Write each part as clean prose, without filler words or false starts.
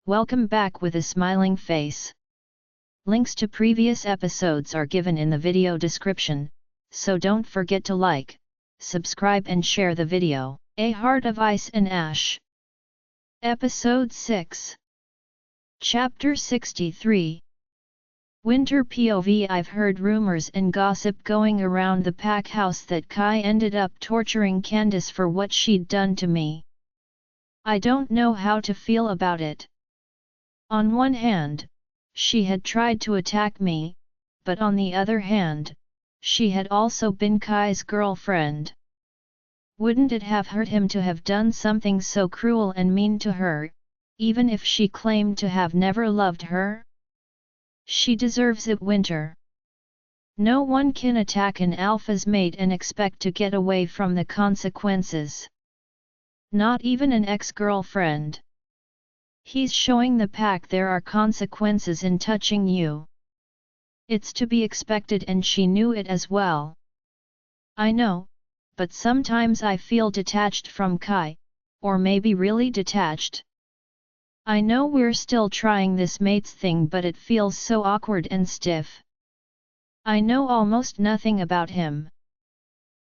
Welcome back with a smiling face. Links to previous episodes are given in the video description, so don't forget to like, subscribe and share the video. A Heart of Ice and Ash. Episode 6. Chapter 63. Winter POV. I've heard rumors and gossip going around the pack house that Kai ended up torturing Candace for what she'd done to me. I don't know how to feel about it. On one hand, she had tried to attack me, but on the other hand, she had also been Kai's girlfriend. Wouldn't it have hurt him to have done something so cruel and mean to her, even if she claimed to have never loved her? She deserves it, Winter. No one can attack an alpha's mate and expect to get away from the consequences. Not even an ex-girlfriend. He's showing the pack there are consequences in touching you. It's to be expected, and she knew it as well. I know, but sometimes I feel detached from Kai, or maybe really detached. I know we're still trying this mates thing, but it feels so awkward and stiff. I know almost nothing about him.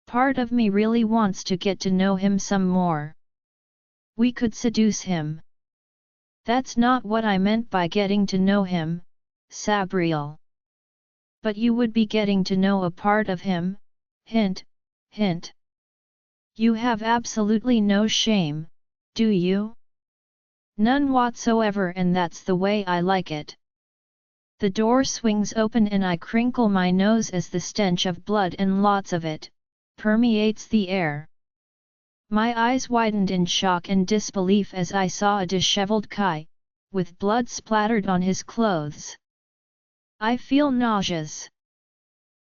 Part of me really wants to get to know him some more. We could seduce him. That's not what I meant by getting to know him, Sabriel. But you would be getting to know a part of him, hint, hint. You have absolutely no shame, do you? None whatsoever, and that's the way I like it. The door swings open and I crinkle my nose as the stench of blood, and lots of it, permeates the air. My eyes widened in shock and disbelief as I saw a disheveled Kai, with blood splattered on his clothes. I feel nauseous.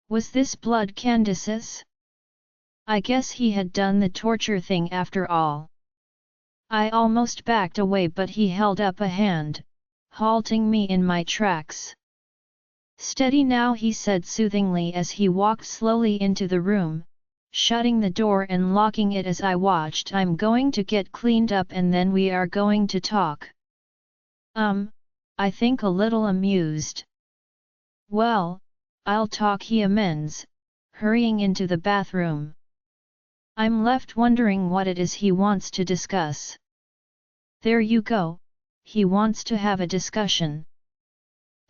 Was this blood Candace's? I guess he had done the torture thing after all. I almost backed away, but he held up a hand, halting me in my tracks. Steady now, he said soothingly as he walked slowly into the room, shutting the door and locking it as I watched. I'm going to get cleaned up and then we are going to talk. I think a little amused. Well, I'll talk, he amends, hurrying into the bathroom. I'm left wondering what it is he wants to discuss. There you go, he wants to have a discussion.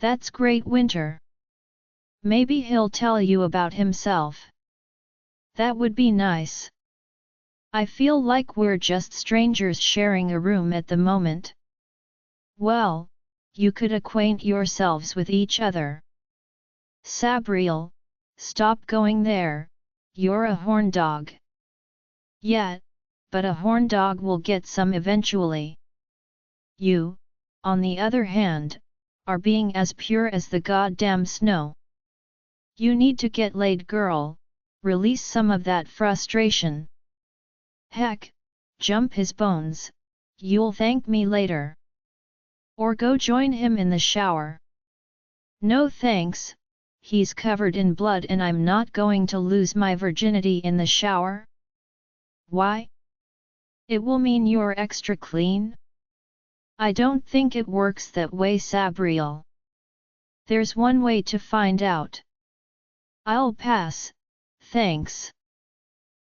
That's great, Winter. Maybe he'll tell you about himself. That would be nice. I feel like we're just strangers sharing a room at the moment. Well, you could acquaint yourselves with each other. Sabriel, stop going there, you're a horn dog. Yeah, but a horn dog will get some eventually. You, on the other hand, are being as pure as the goddamn snow. You need to get laid, girl. Release some of that frustration. Heck, jump his bones, you'll thank me later. Or go join him in the shower. No thanks, he's covered in blood and I'm not going to lose my virginity in the shower. Why? It will mean you're extra clean? I don't think it works that way, Sabriel. There's one way to find out. I'll pass. Thanks.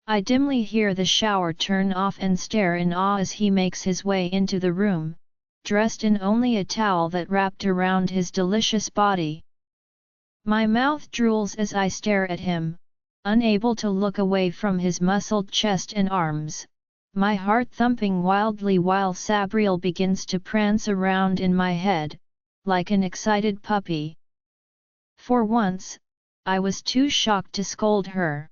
I dimly hear the shower turn off and stare in awe as he makes his way into the room, dressed in only a towel that wrapped around his delicious body. My mouth drools as I stare at him, unable to look away from his muscled chest and arms, my heart thumping wildly while Sabriel begins to prance around in my head, like an excited puppy. For once, I was too shocked to scold her.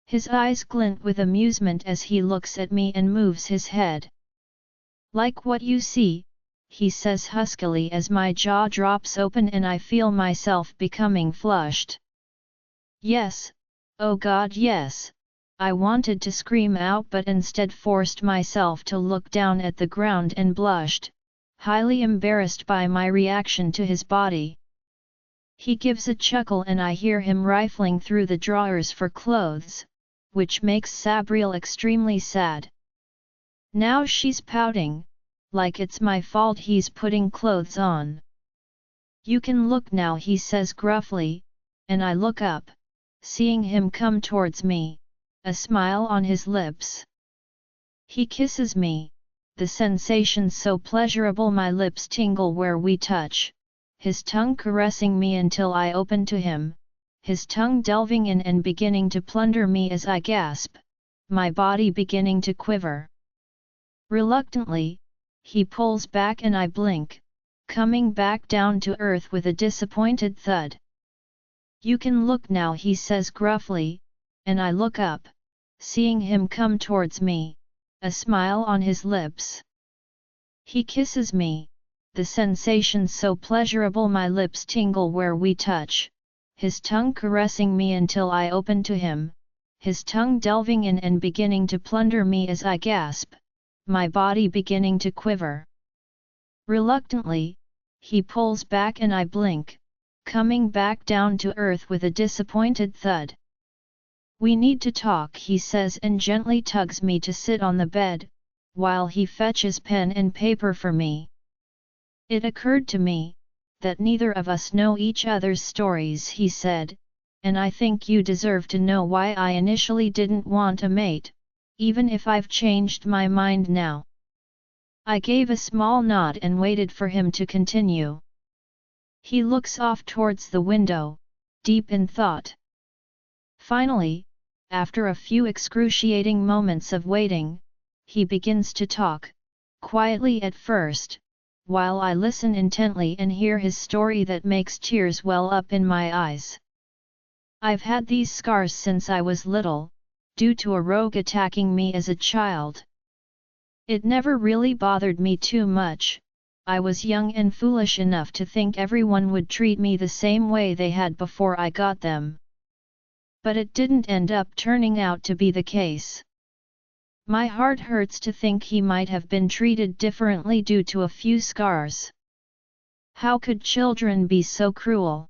His eyes glint with amusement as he looks at me and moves his head. Like what you see, he says huskily as my jaw drops open and I feel myself becoming flushed. Yes, oh God yes, I wanted to scream out but instead forced myself to look down at the ground and blushed, highly embarrassed by my reaction to his body. He gives a chuckle and I hear him rifling through the drawers for clothes, which makes Sabriel extremely sad. Now she's pouting, like it's my fault he's putting clothes on. You can look now, he says gruffly, and I look up, seeing him come towards me, a smile on his lips. He kisses me, the sensation so pleasurable my lips tingle where we touch, his tongue caressing me until I open to him, his tongue delving in and beginning to plunder me as I gasp, my body beginning to quiver. Reluctantly, he pulls back and I blink, coming back down to earth with a disappointed thud. You can look now, he says gruffly, and I look up, seeing him come towards me, a smile on his lips. He kisses me, the sensation so pleasurable my lips tingle where we touch, his tongue caressing me until I open to him, his tongue delving in and beginning to plunder me as I gasp, my body beginning to quiver. Reluctantly, he pulls back and I blink, coming back down to earth with a disappointed thud. We need to talk, he says and gently tugs me to sit on the bed, while he fetches pen and paper for me. It occurred to me, that neither of us know each other's stories, he said, and I think you deserve to know why I initially didn't want a mate, even if I've changed my mind now. I gave a small nod and waited for him to continue. He looks off towards the window, deep in thought. Finally, after a few excruciating moments of waiting, he begins to talk, quietly at first, while I listen intently and hear his story that makes tears well up in my eyes. I've had these scars since I was little, due to a rogue attacking me as a child. It never really bothered me too much, I was young and foolish enough to think everyone would treat me the same way they had before I got them. But it didn't end up turning out to be the case. My heart hurts to think he might have been treated differently due to a few scars. How could children be so cruel?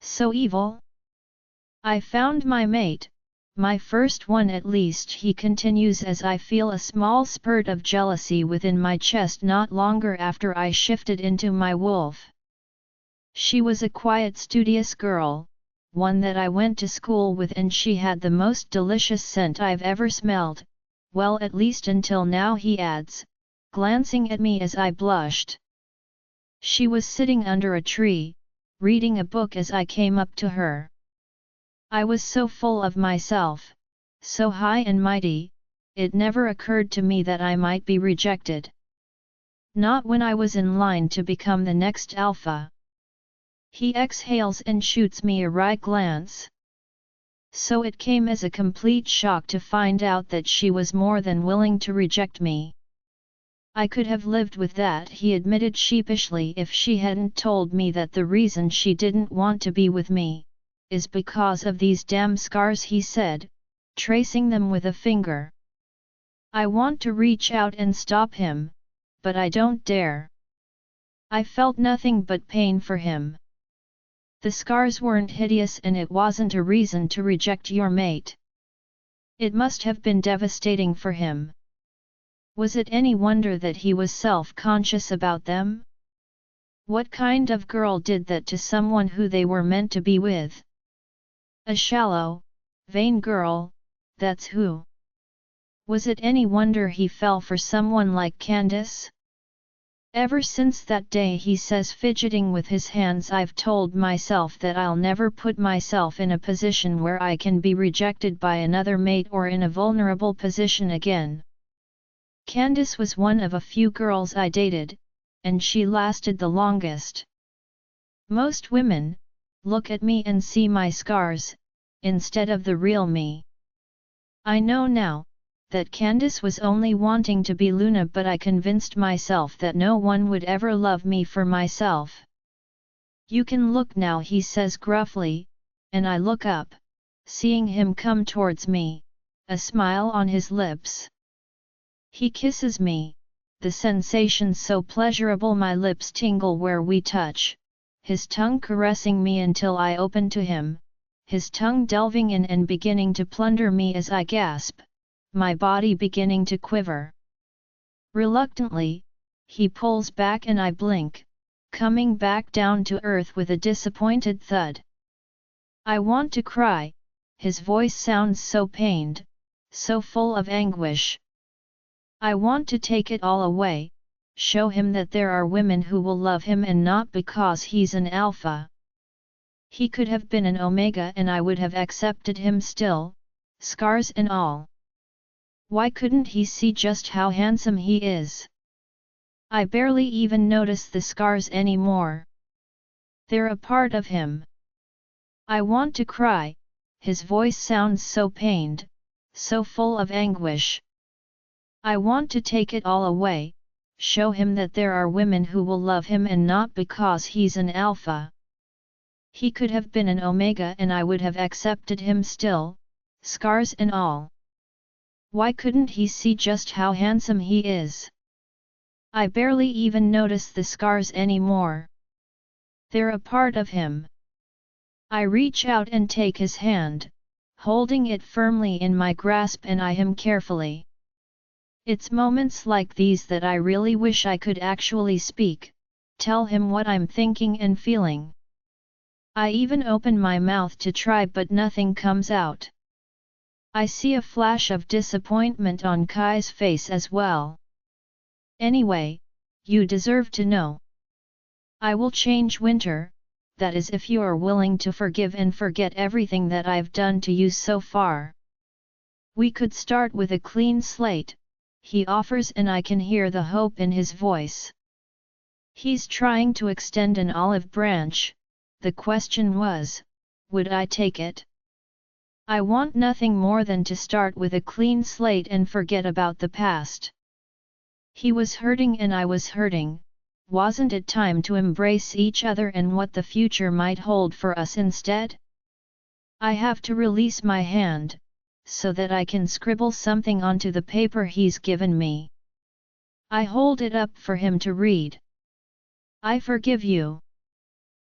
So evil? I found my mate, my first one at least, he continues as I feel a small spurt of jealousy within my chest not longer after I shifted into my wolf. She was a quiet, studious girl, one that I went to school with, and she had the most delicious scent I've ever smelled, well, at least until now, he adds, glancing at me as I blushed. She was sitting under a tree, reading a book as I came up to her. I was so full of myself, so high and mighty, it never occurred to me that I might be rejected. Not when I was in line to become the next alpha. He exhales and shoots me a wry glance. So it came as a complete shock to find out that she was more than willing to reject me. I could have lived with that, he admitted sheepishly, if she hadn't told me that the reason she didn't want to be with me is because of these damn scars, he said, tracing them with a finger. I want to reach out and stop him, but I don't dare. I felt nothing but pain for him. The scars weren't hideous and it wasn't a reason to reject your mate. It must have been devastating for him. Was it any wonder that he was self-conscious about them? What kind of girl did that to someone who they were meant to be with? A shallow, vain girl, that's who. Was it any wonder he fell for someone like Candace? Ever since that day, he says, fidgeting with his hands, I've told myself that I'll never put myself in a position where I can be rejected by another mate or in a vulnerable position again. Candace was one of a few girls I dated, and she lasted the longest. Most women look at me and see my scars, instead of the real me. I know now that Candace was only wanting to be Luna, but I convinced myself that no one would ever love me for myself. You can look now, he says gruffly, and I look up, seeing him come towards me, a smile on his lips. He kisses me, the sensation so pleasurable my lips tingle where we touch, his tongue caressing me until I open to him, his tongue delving in and beginning to plunder me as I gasp, my body beginning to quiver. Reluctantly, he pulls back and I blink, coming back down to earth with a disappointed thud. I want to cry, his voice sounds so pained, so full of anguish. I want to take it all away, show him that there are women who will love him and not because he's an alpha. He could have been an omega and I would have accepted him still, scars and all. Why couldn't he see just how handsome he is? I barely even notice the scars anymore. They're a part of him. I want to cry, his voice sounds so pained, so full of anguish. I want to take it all away, show him that there are women who will love him and not because he's an alpha. He could have been an omega and I would have accepted him still, scars and all. Why couldn't he see just how handsome he is? I barely even notice the scars anymore. They're a part of him. I reach out and take his hand, holding it firmly in my grasp and eye him carefully. It's moments like these that I really wish I could actually speak, tell him what I'm thinking and feeling. I even open my mouth to try but nothing comes out. I see a flash of disappointment on Kai's face as well. Anyway, you deserve to know. I will change Winter, that is if you are willing to forgive and forget everything that I've done to you so far. We could start with a clean slate, he offers and I can hear the hope in his voice. He's trying to extend an olive branch, the question was, would I take it? I want nothing more than to start with a clean slate and forget about the past. He was hurting and I was hurting. Wasn't it time to embrace each other and what the future might hold for us instead? I have to release my hand, so that I can scribble something onto the paper he's given me. I hold it up for him to read. I forgive you.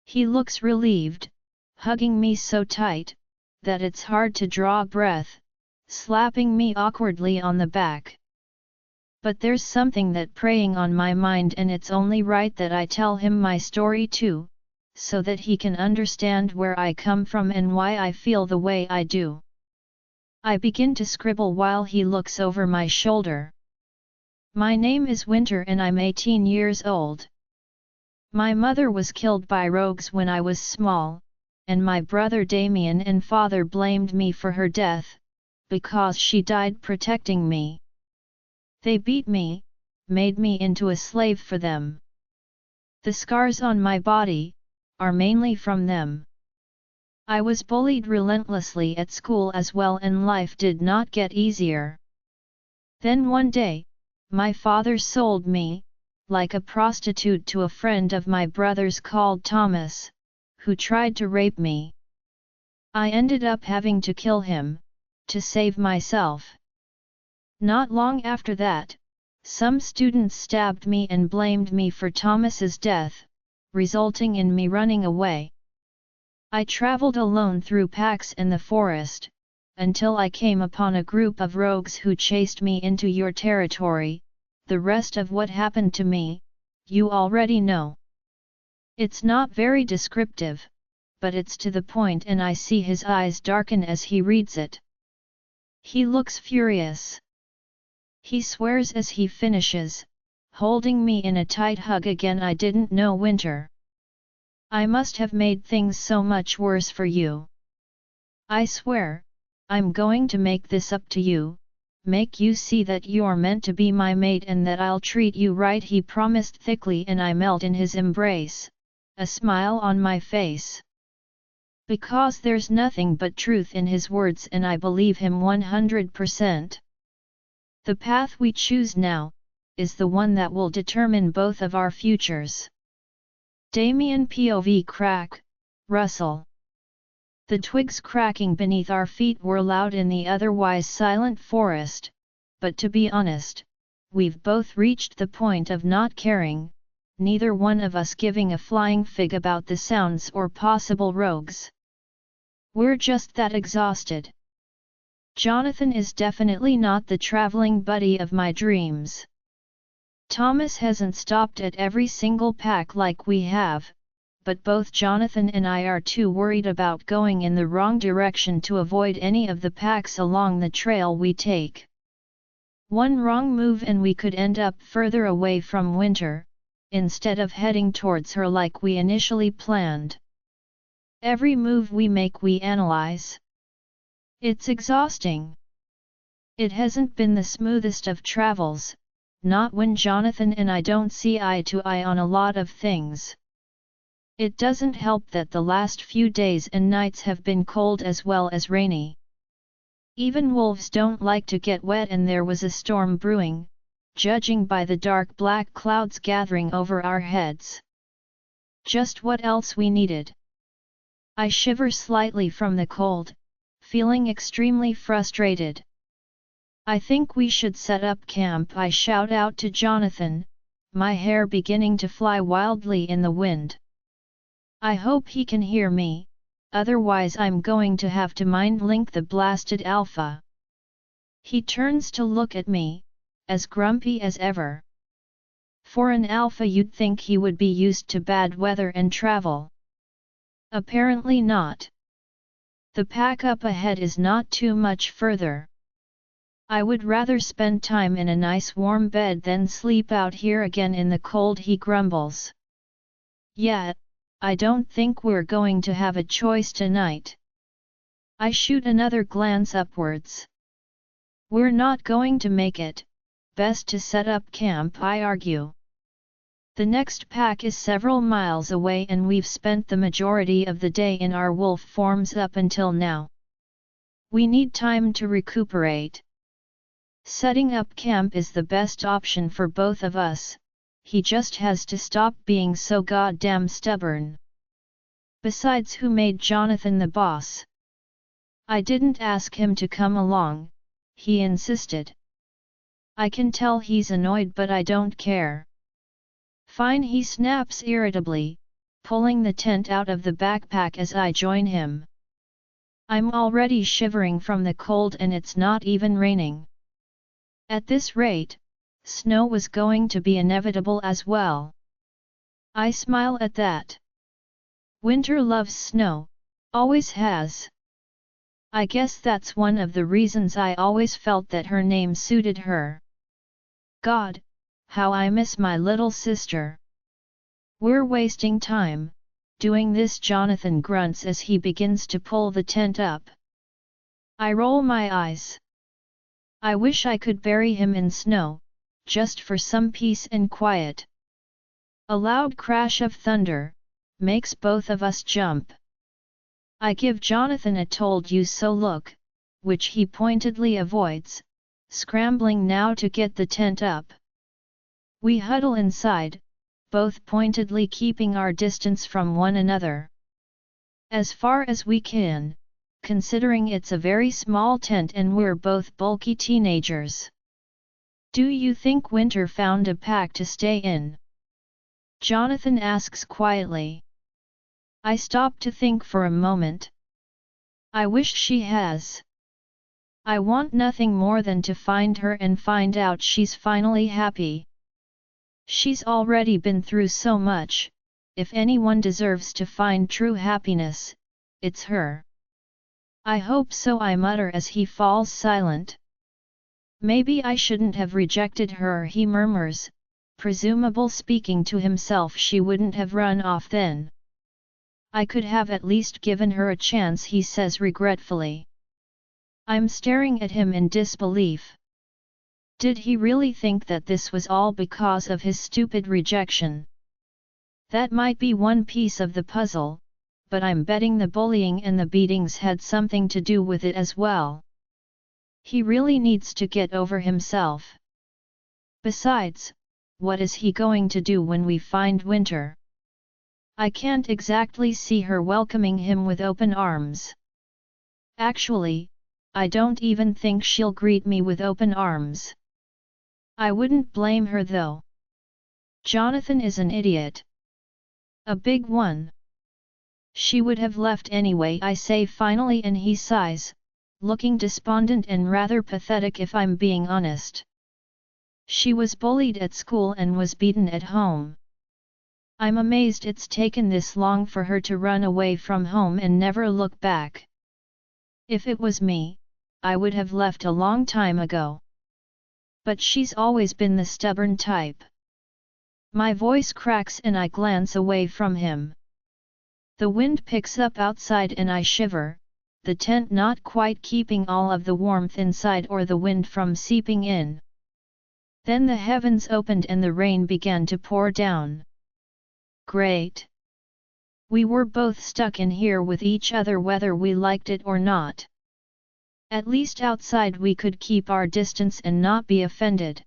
He looks relieved, hugging me so tight, that it's hard to draw breath, slapping me awkwardly on the back. But there's something that preying on my mind and it's only right that I tell him my story too, so that he can understand where I come from and why I feel the way I do. I begin to scribble while he looks over my shoulder. My name is Winter and I'm 18 years old. My mother was killed by rogues when I was small, and my brother Damien and father blamed me for her death, because she died protecting me. They beat me, made me into a slave for them. The scars on my body are mainly from them. I was bullied relentlessly at school as well and life did not get easier. Then one day, my father sold me, like a prostitute to a friend of my brother's called Thomas, who tried to rape me. I ended up having to kill him, to save myself. Not long after that, some students stabbed me and blamed me for Thomas's death, resulting in me running away. I traveled alone through packs and the forest, until I came upon a group of rogues who chased me into your territory. The rest of what happened to me, you already know. It's not very descriptive, but it's to the point and I see his eyes darken as he reads it. He looks furious. He swears as he finishes, holding me in a tight hug again. I didn't know Winter. I must have made things so much worse for you. I swear, I'm going to make this up to you, make you see that you're meant to be my mate and that I'll treat you right, he promised thickly, and I melt in his embrace, a smile on my face. Because there's nothing but truth in his words and I believe him 100%. The path we choose now, is the one that will determine both of our futures. Damien POV crack, rustle. The twigs cracking beneath our feet were loud in the otherwise silent forest, but to be honest, we've both reached the point of not caring, neither one of us giving a flying fig about the sounds or possible rogues. We're just that exhausted. Jonathan is definitely not the traveling buddy of my dreams. Thomas hasn't stopped at every single pack like we have, but both Jonathan and I are too worried about going in the wrong direction to avoid any of the packs along the trail we take. One wrong move and we could end up further away from Winter, instead of heading towards her like we initially planned. Every move we make we analyze. It's exhausting. It hasn't been the smoothest of travels, not when Jonathan and I don't see eye to eye on a lot of things. It doesn't help that the last few days and nights have been cold as well as rainy. Even wolves don't like to get wet, and there was a storm brewing, judging by the dark black clouds gathering over our heads. Just what else we needed. I shiver slightly from the cold, feeling extremely frustrated. I think we should set up camp, I shout out to Jonathan, my hair beginning to fly wildly in the wind. I hope he can hear me, otherwise I'm going to have to mind link the blasted alpha. He turns to look at me, as grumpy as ever. For an alpha you'd think he would be used to bad weather and travel. Apparently not. The pack up ahead is not too much further. I would rather spend time in a nice warm bed than sleep out here again in the cold, he grumbles. Yeah, I don't think we're going to have a choice tonight. I shoot another glance upwards. We're not going to make it, best to set up camp, I argue. The next pack is several miles away and we've spent the majority of the day in our wolf forms up until now. We need time to recuperate. Setting up camp is the best option for both of us, he just has to stop being so goddamn stubborn. Besides, who made Jonathan the boss? I didn't ask him to come along, he insisted. I can tell he's annoyed, but I don't care. Fine, he snaps irritably, pulling the tent out of the backpack as I join him. I'm already shivering from the cold and it's not even raining. At this rate, snow was going to be inevitable as well. I smile at that. Winter loves snow, always has. I guess that's one of the reasons I always felt that her name suited her. God, how I miss my little sister. We're wasting time, doing this, Jonathan grunts as he begins to pull the tent up. I roll my eyes. I wish I could bury him in snow, just for some peace and quiet. A loud crash of thunder makes both of us jump. I give Jonathan a told you so look, which he pointedly avoids, scrambling now to get the tent up. We huddle inside, both pointedly keeping our distance from one another. As far as we can, considering it's a very small tent and we're both bulky teenagers. Do you think Winter found a pack to stay in? Jonathan asks quietly. I stop to think for a moment. I wish she has. I want nothing more than to find her and find out she's finally happy. She's already been through so much. If anyone deserves to find true happiness, it's her. I hope so, I mutter as he falls silent. Maybe I shouldn't have rejected her, he murmurs, presumable speaking to himself. She wouldn't have run off then. I could have at least given her a chance, he says regretfully. I'm staring at him in disbelief. Did he really think that this was all because of his stupid rejection? That might be one piece of the puzzle, but I'm betting the bullying and the beatings had something to do with it as well. He really needs to get over himself. Besides, what is he going to do when we find Winter? I can't exactly see her welcoming him with open arms. Actually, I don't even think she'll greet me with open arms. I wouldn't blame her though. Jonathan is an idiot. A big one. She would have left anyway, I say finally, and he sighs, looking despondent and rather pathetic if I'm being honest. She was bullied at school and was beaten at home. I'm amazed it's taken this long for her to run away from home and never look back. If it was me, I would have left a long time ago. But she's always been the stubborn type. My voice cracks and I glance away from him. The wind picks up outside and I shiver, the tent not quite keeping all of the warmth inside or the wind from seeping in. Then the heavens opened and the rain began to pour down. Great! We were both stuck in here with each other whether we liked it or not. At least outside we could keep our distance and not be offended.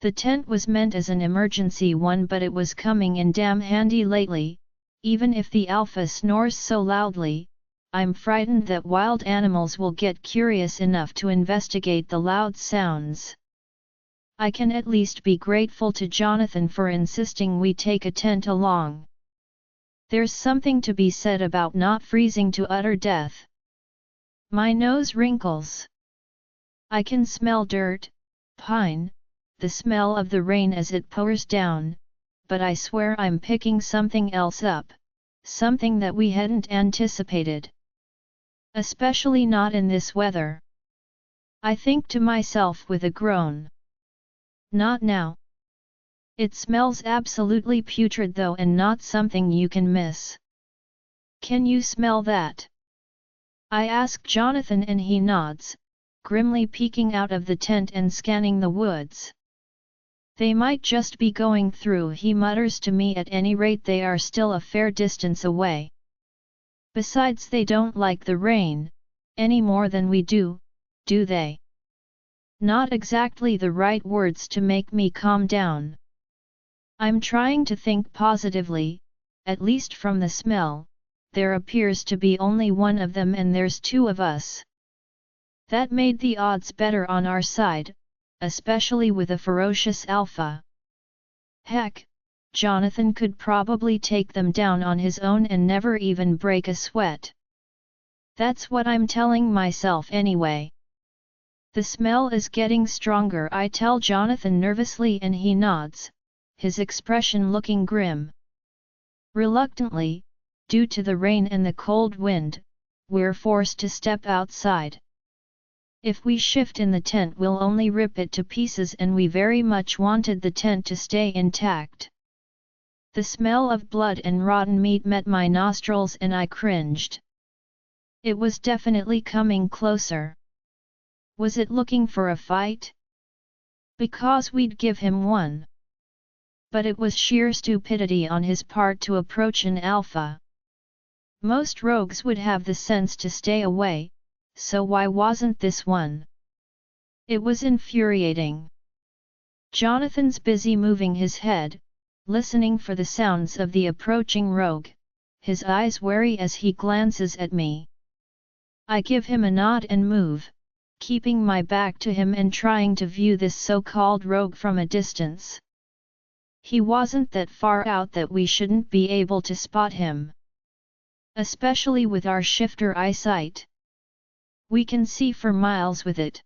The tent was meant as an emergency one, but it was coming in damn handy lately. Even if the alpha snores so loudly, I'm frightened that wild animals will get curious enough to investigate the loud sounds. I can at least be grateful to Jonathan for insisting we take a tent along. There's something to be said about not freezing to utter death. My nose wrinkles. I can smell dirt, pine, the smell of the rain as it pours down, but I swear I'm picking something else up, something that we hadn't anticipated. Especially not in this weather. I think to myself with a groan. Not now. It smells absolutely putrid though, and not something you can miss. Can you smell that? I ask Jonathan and he nods, grimly peeking out of the tent and scanning the woods. They might just be going through, he mutters to me. At any rate they are still a fair distance away. Besides, they don't like the rain, any more than we do they? Not exactly the right words to make me calm down. I'm trying to think positively, at least from the smell, there appears to be only one of them and there's two of us. That made the odds better on our side, especially with a ferocious alpha. Heck, Jonathan could probably take them down on his own and never even break a sweat. That's what I'm telling myself anyway. The smell is getting stronger, I tell Jonathan nervously, and he nods, his expression looking grim. Reluctantly, due to the rain and the cold wind, we're forced to step outside. If we shift in the tent we'll only rip it to pieces, and we very much wanted the tent to stay intact. The smell of blood and rotten meat met my nostrils and I cringed. It was definitely coming closer. Was it looking for a fight? Because we'd give him one. But it was sheer stupidity on his part to approach an alpha. Most rogues would have the sense to stay away, so why wasn't this one? It was infuriating. Jonathan's busy moving his head, listening for the sounds of the approaching rogue, his eyes wary as he glances at me. I give him a nod and move, keeping my back to him and trying to view this so-called rogue from a distance. He wasn't that far out that we shouldn't be able to spot him. Especially with our shifter eyesight. We can see for miles with it.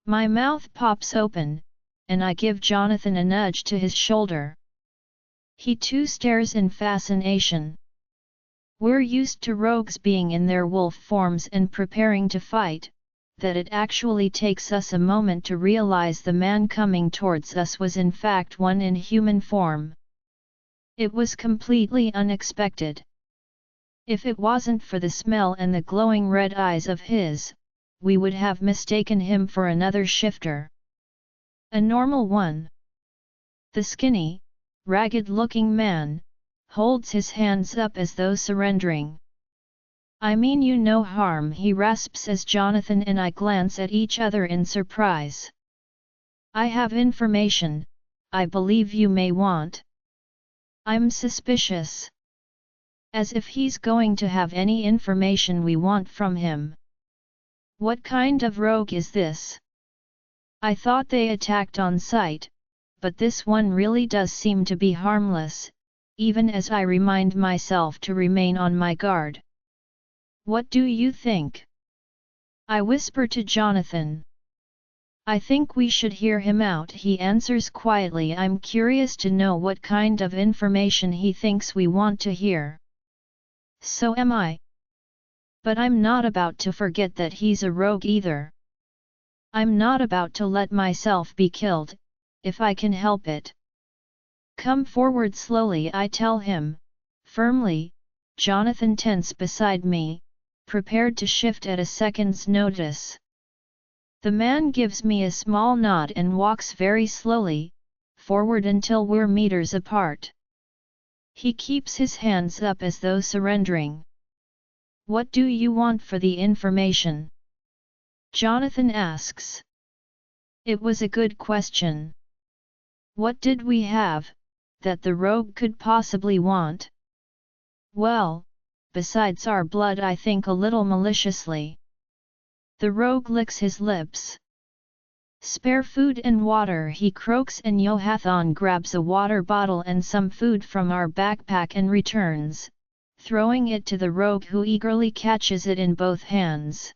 My mouth pops open, and I give Jonathan a nudge to his shoulder. He too stares in fascination. We're used to rogues being in their wolf forms and preparing to fight, that it actually takes us a moment to realize the man coming towards us was in fact one in human form. It was completely unexpected. If it wasn't for the smell and the glowing red eyes of his, we would have mistaken him for another shifter. A normal one. The skinny, ragged-looking man holds his hands up as though surrendering. I mean you no harm, he rasps as Jonathan and I glance at each other in surprise. I have information, I believe you may want. I'm suspicious. As if he's going to have any information we want from him. What kind of rogue is this? I thought they attacked on sight, but this one really does seem to be harmless, even as I remind myself to remain on my guard. What do you think? I whisper to Jonathan. I think we should hear him out, he answers quietly. I'm curious to know what kind of information he thinks we want to hear. So am I. But I'm not about to forget that he's a rogue either. I'm not about to let myself be killed, if I can help it. Come forward slowly, I tell him, firmly. Jonathan tense beside me, prepared to shift at a second's notice. The man gives me a small nod and walks very slowly, forward until we're meters apart. He keeps his hands up as though surrendering. What do you want for the information? Jonathan asks. It was a good question. What did we have, that the rogue could possibly want? Well, besides our blood, I think, a little maliciously. The rogue licks his lips. Spare food and water, he croaks, and Yohathon grabs a water bottle and some food from our backpack and returns, throwing it to the rogue, who eagerly catches it in both hands.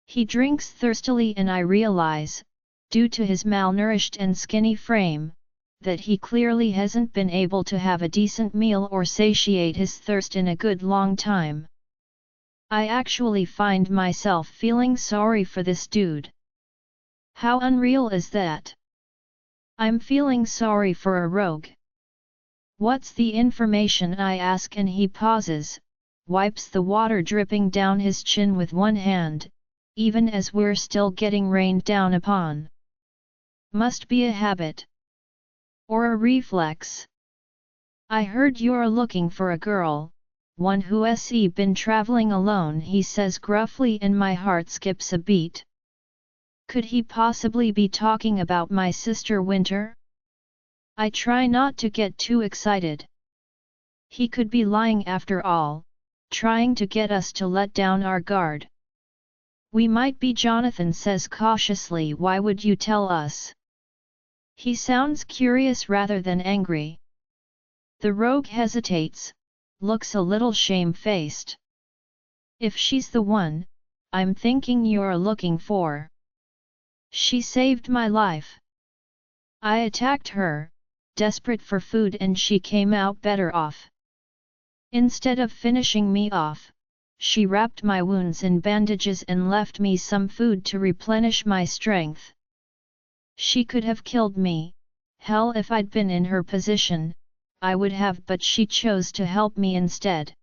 He drinks thirstily, and I realize, due to his malnourished and skinny frame, that he clearly hasn't been able to have a decent meal or satiate his thirst in a good long time. I actually find myself feeling sorry for this dude. How unreal is that? I'm feeling sorry for a rogue. What's the information, I ask, and he pauses, wipes the water dripping down his chin with one hand, even as we're still getting rained down upon. Must be a habit. Or a reflex. I heard you're looking for a girl, one who's been traveling alone, he says gruffly, and my heart skips a beat. Could he possibly be talking about my sister Winter? I try not to get too excited. He could be lying after all, trying to get us to let down our guard. We might be, Jonathan says cautiously. Why would you tell us? He sounds curious rather than angry. The rogue hesitates, looks a little shamefaced. If she's the one I'm thinking you're looking for. She saved my life. I attacked her, desperate for food, and she came out better off. Instead of finishing me off, she wrapped my wounds in bandages and left me some food to replenish my strength. She could have killed me, hell, if I'd been in her position, I would have, but she chose to help me instead.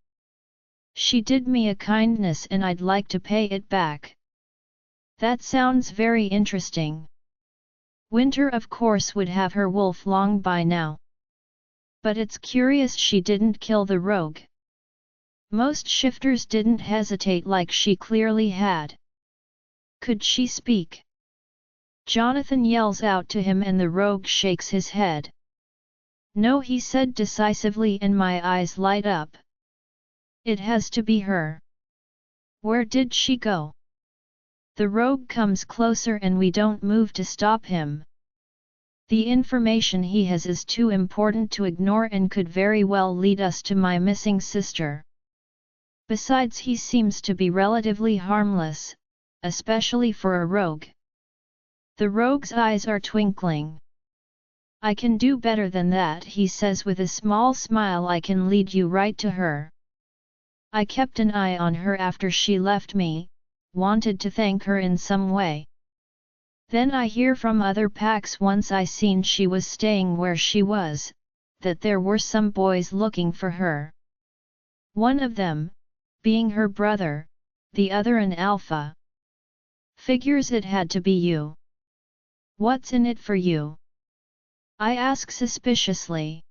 She did me a kindness and I'd like to pay it back. That sounds very interesting. Winter of course would have her wolf long by now. But it's curious she didn't kill the rogue. Most shifters didn't hesitate like she clearly had. Could she speak? Jonathan yells out to him, and the rogue shakes his head. No, he said decisively, and my eyes light up. It has to be her. Where did she go? The rogue comes closer and we don't move to stop him. The information he has is too important to ignore and could very well lead us to my missing sister. Besides, he seems to be relatively harmless, especially for a rogue. The rogue's eyes are twinkling. I can do better than that, he says with a small smile. I can lead you right to her. I kept an eye on her after she left me, wanted to thank her in some way. Then I hear from other packs, once I seen she was staying where she was, that there were some boys looking for her. One of them, being her brother, the other an alpha. Figures it had to be you. What's in it for you? I ask suspiciously.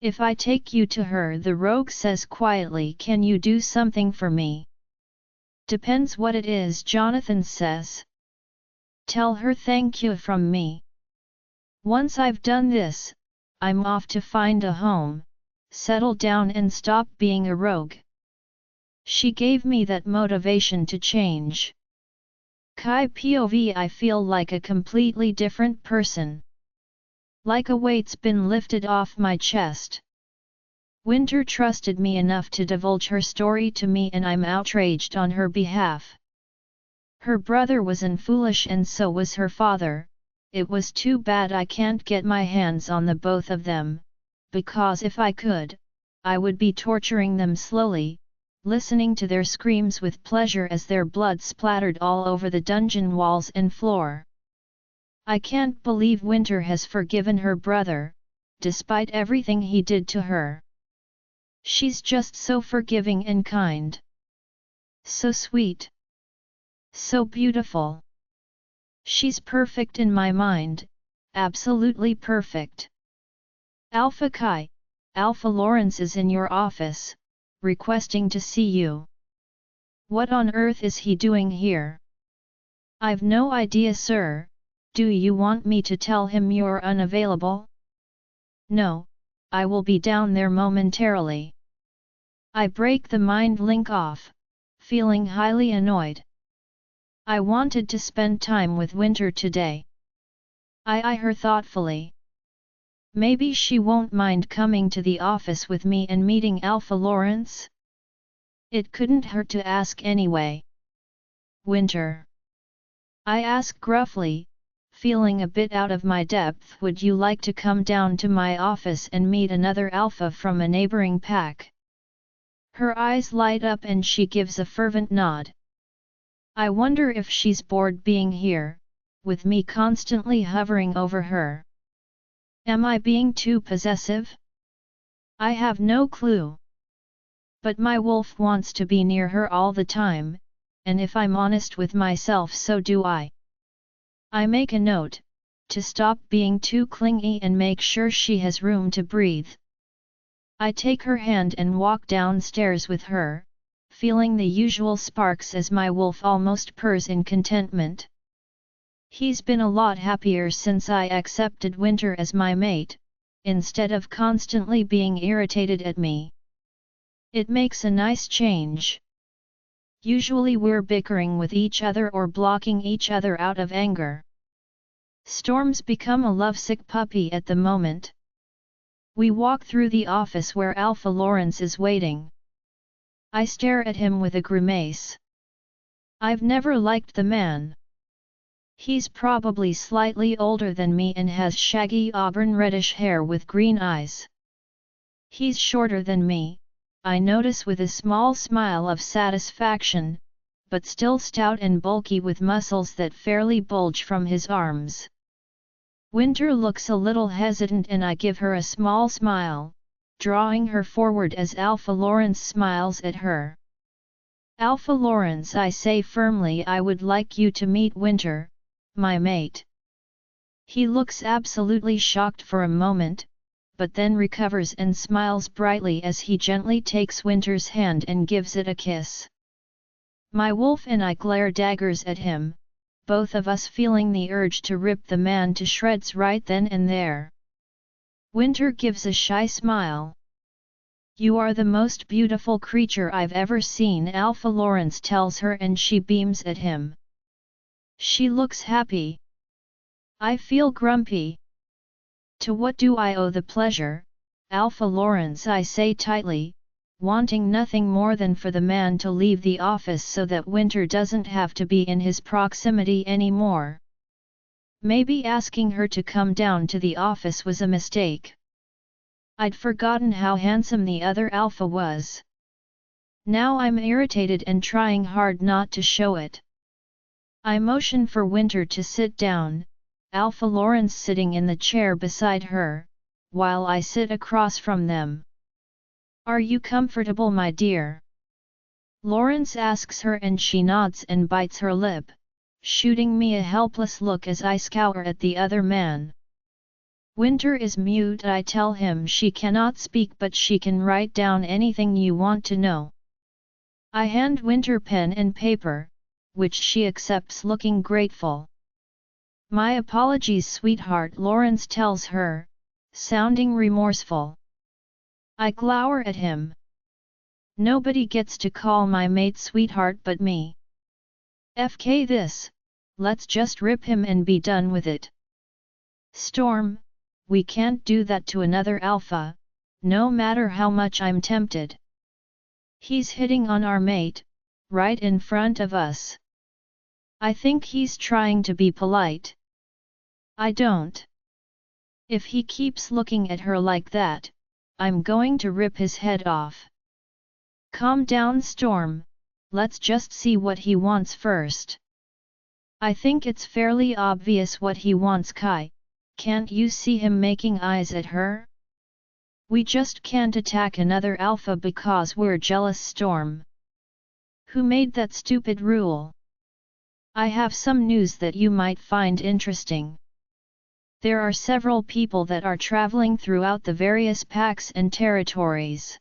If I take you to her, the rogue says quietly, can you do something for me? Depends what it is, Jonathan says. Tell her thank you from me. Once I've done this, I'm off to find a home, settle down and stop being a rogue. She gave me that motivation to change. Kai POV, I feel like a completely different person. Like a weight's been lifted off my chest. Winter trusted me enough to divulge her story to me, and I'm outraged on her behalf. Her brother wasn't foolish and so was her father. It was too bad I can't get my hands on the both of them, because if I could, I would be torturing them slowly, listening to their screams with pleasure as their blood splattered all over the dungeon walls and floor. I can't believe Winter has forgiven her brother, despite everything he did to her. She's just so forgiving and kind. So sweet. So beautiful. She's perfect in my mind, absolutely perfect. Alpha Kai, Alpha Lawrence is in your office, requesting to see you. What on earth is he doing here? I've no idea, sir. Do you want me to tell him you're unavailable? No, I will be down there momentarily. I break the mind link off, feeling highly annoyed. I wanted to spend time with Winter today. I eye her thoughtfully. Maybe she won't mind coming to the office with me and meeting Alpha Lawrence? It couldn't hurt to ask anyway. Winter. I ask gruffly, feeling a bit out of my depth. Would you like to come down to my office and meet another alpha from a neighboring pack? Her eyes light up and she gives a fervent nod. I wonder if she's bored being here, with me constantly hovering over her. Am I being too possessive? I have no clue. But my wolf wants to be near her all the time, and if I'm honest with myself, so do I. I make a note, to stop being too clingy and make sure she has room to breathe. I take her hand and walk downstairs with her, feeling the usual sparks as my wolf almost purrs in contentment. He's been a lot happier since I accepted Winter as my mate, instead of constantly being irritated at me. It makes a nice change. Usually we're bickering with each other or blocking each other out of anger. Storm's become a lovesick puppy at the moment. We walk through the office where Alpha Lawrence is waiting. I stare at him with a grimace. I've never liked the man. He's probably slightly older than me and has shaggy auburn reddish hair with green eyes. He's shorter than me, I notice with a small smile of satisfaction, but still stout and bulky with muscles that fairly bulge from his arms. Winter looks a little hesitant and I give her a small smile, drawing her forward as Alpha Lawrence smiles at her. Alpha Lawrence, I say firmly, I would like you to meet Winter, my mate. He looks absolutely shocked for a moment, but then recovers and smiles brightly as he gently takes Winter's hand and gives it a kiss. My wolf and I glare daggers at him, both of us feeling the urge to rip the man to shreds right then and there. Winter gives a shy smile. You are the most beautiful creature I've ever seen, Alpha Lawrence tells her, and she beams at him. She looks happy. I feel grumpy. To what do I owe the pleasure, Alpha Lawrence? I say tightly, wanting nothing more than for the man to leave the office so that Winter doesn't have to be in his proximity anymore. Maybe asking her to come down to the office was a mistake. I'd forgotten how handsome the other alpha was. Now I'm irritated and trying hard not to show it. I motion for Winter to sit down, Alpha Lawrence sitting in the chair beside her, while I sit across from them. Are you comfortable, my dear? Lawrence asks her and she nods and bites her lip, shooting me a helpless look as I scour at the other man. Winter is mute. I tell him she cannot speak but she can write down anything you want to know. I hand Winter pen and paper, which she accepts looking grateful. My apologies, sweetheart, Lawrence tells her, sounding remorseful. I glower at him. Nobody gets to call my mate sweetheart but me. FK this, let's just rip him and be done with it. Storm, we can't do that to another alpha, no matter how much I'm tempted. He's hitting on our mate, right in front of us. I think he's trying to be polite. I don't. If he keeps looking at her like that, I'm going to rip his head off. Calm down, Storm, let's just see what he wants first. I think it's fairly obvious what he wants, Kai. Can't you see him making eyes at her? We just can't attack another alpha because we're jealous, Storm. Who made that stupid rule? I have some news that you might find interesting. There are several people that are traveling throughout the various packs and territories.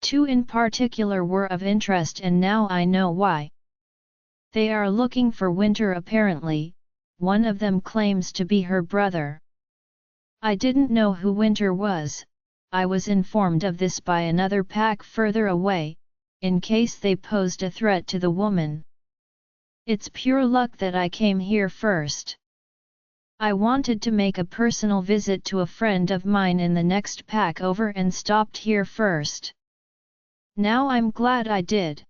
2 in particular were of interest, and now I know why. They are looking for Winter apparently. One of them claims to be her brother. I didn't know who Winter was. I was informed of this by another pack further away, in case they posed a threat to the woman. It's pure luck that I came here first. I wanted to make a personal visit to a friend of mine in the next pack over and stopped here first. Now I'm glad I did.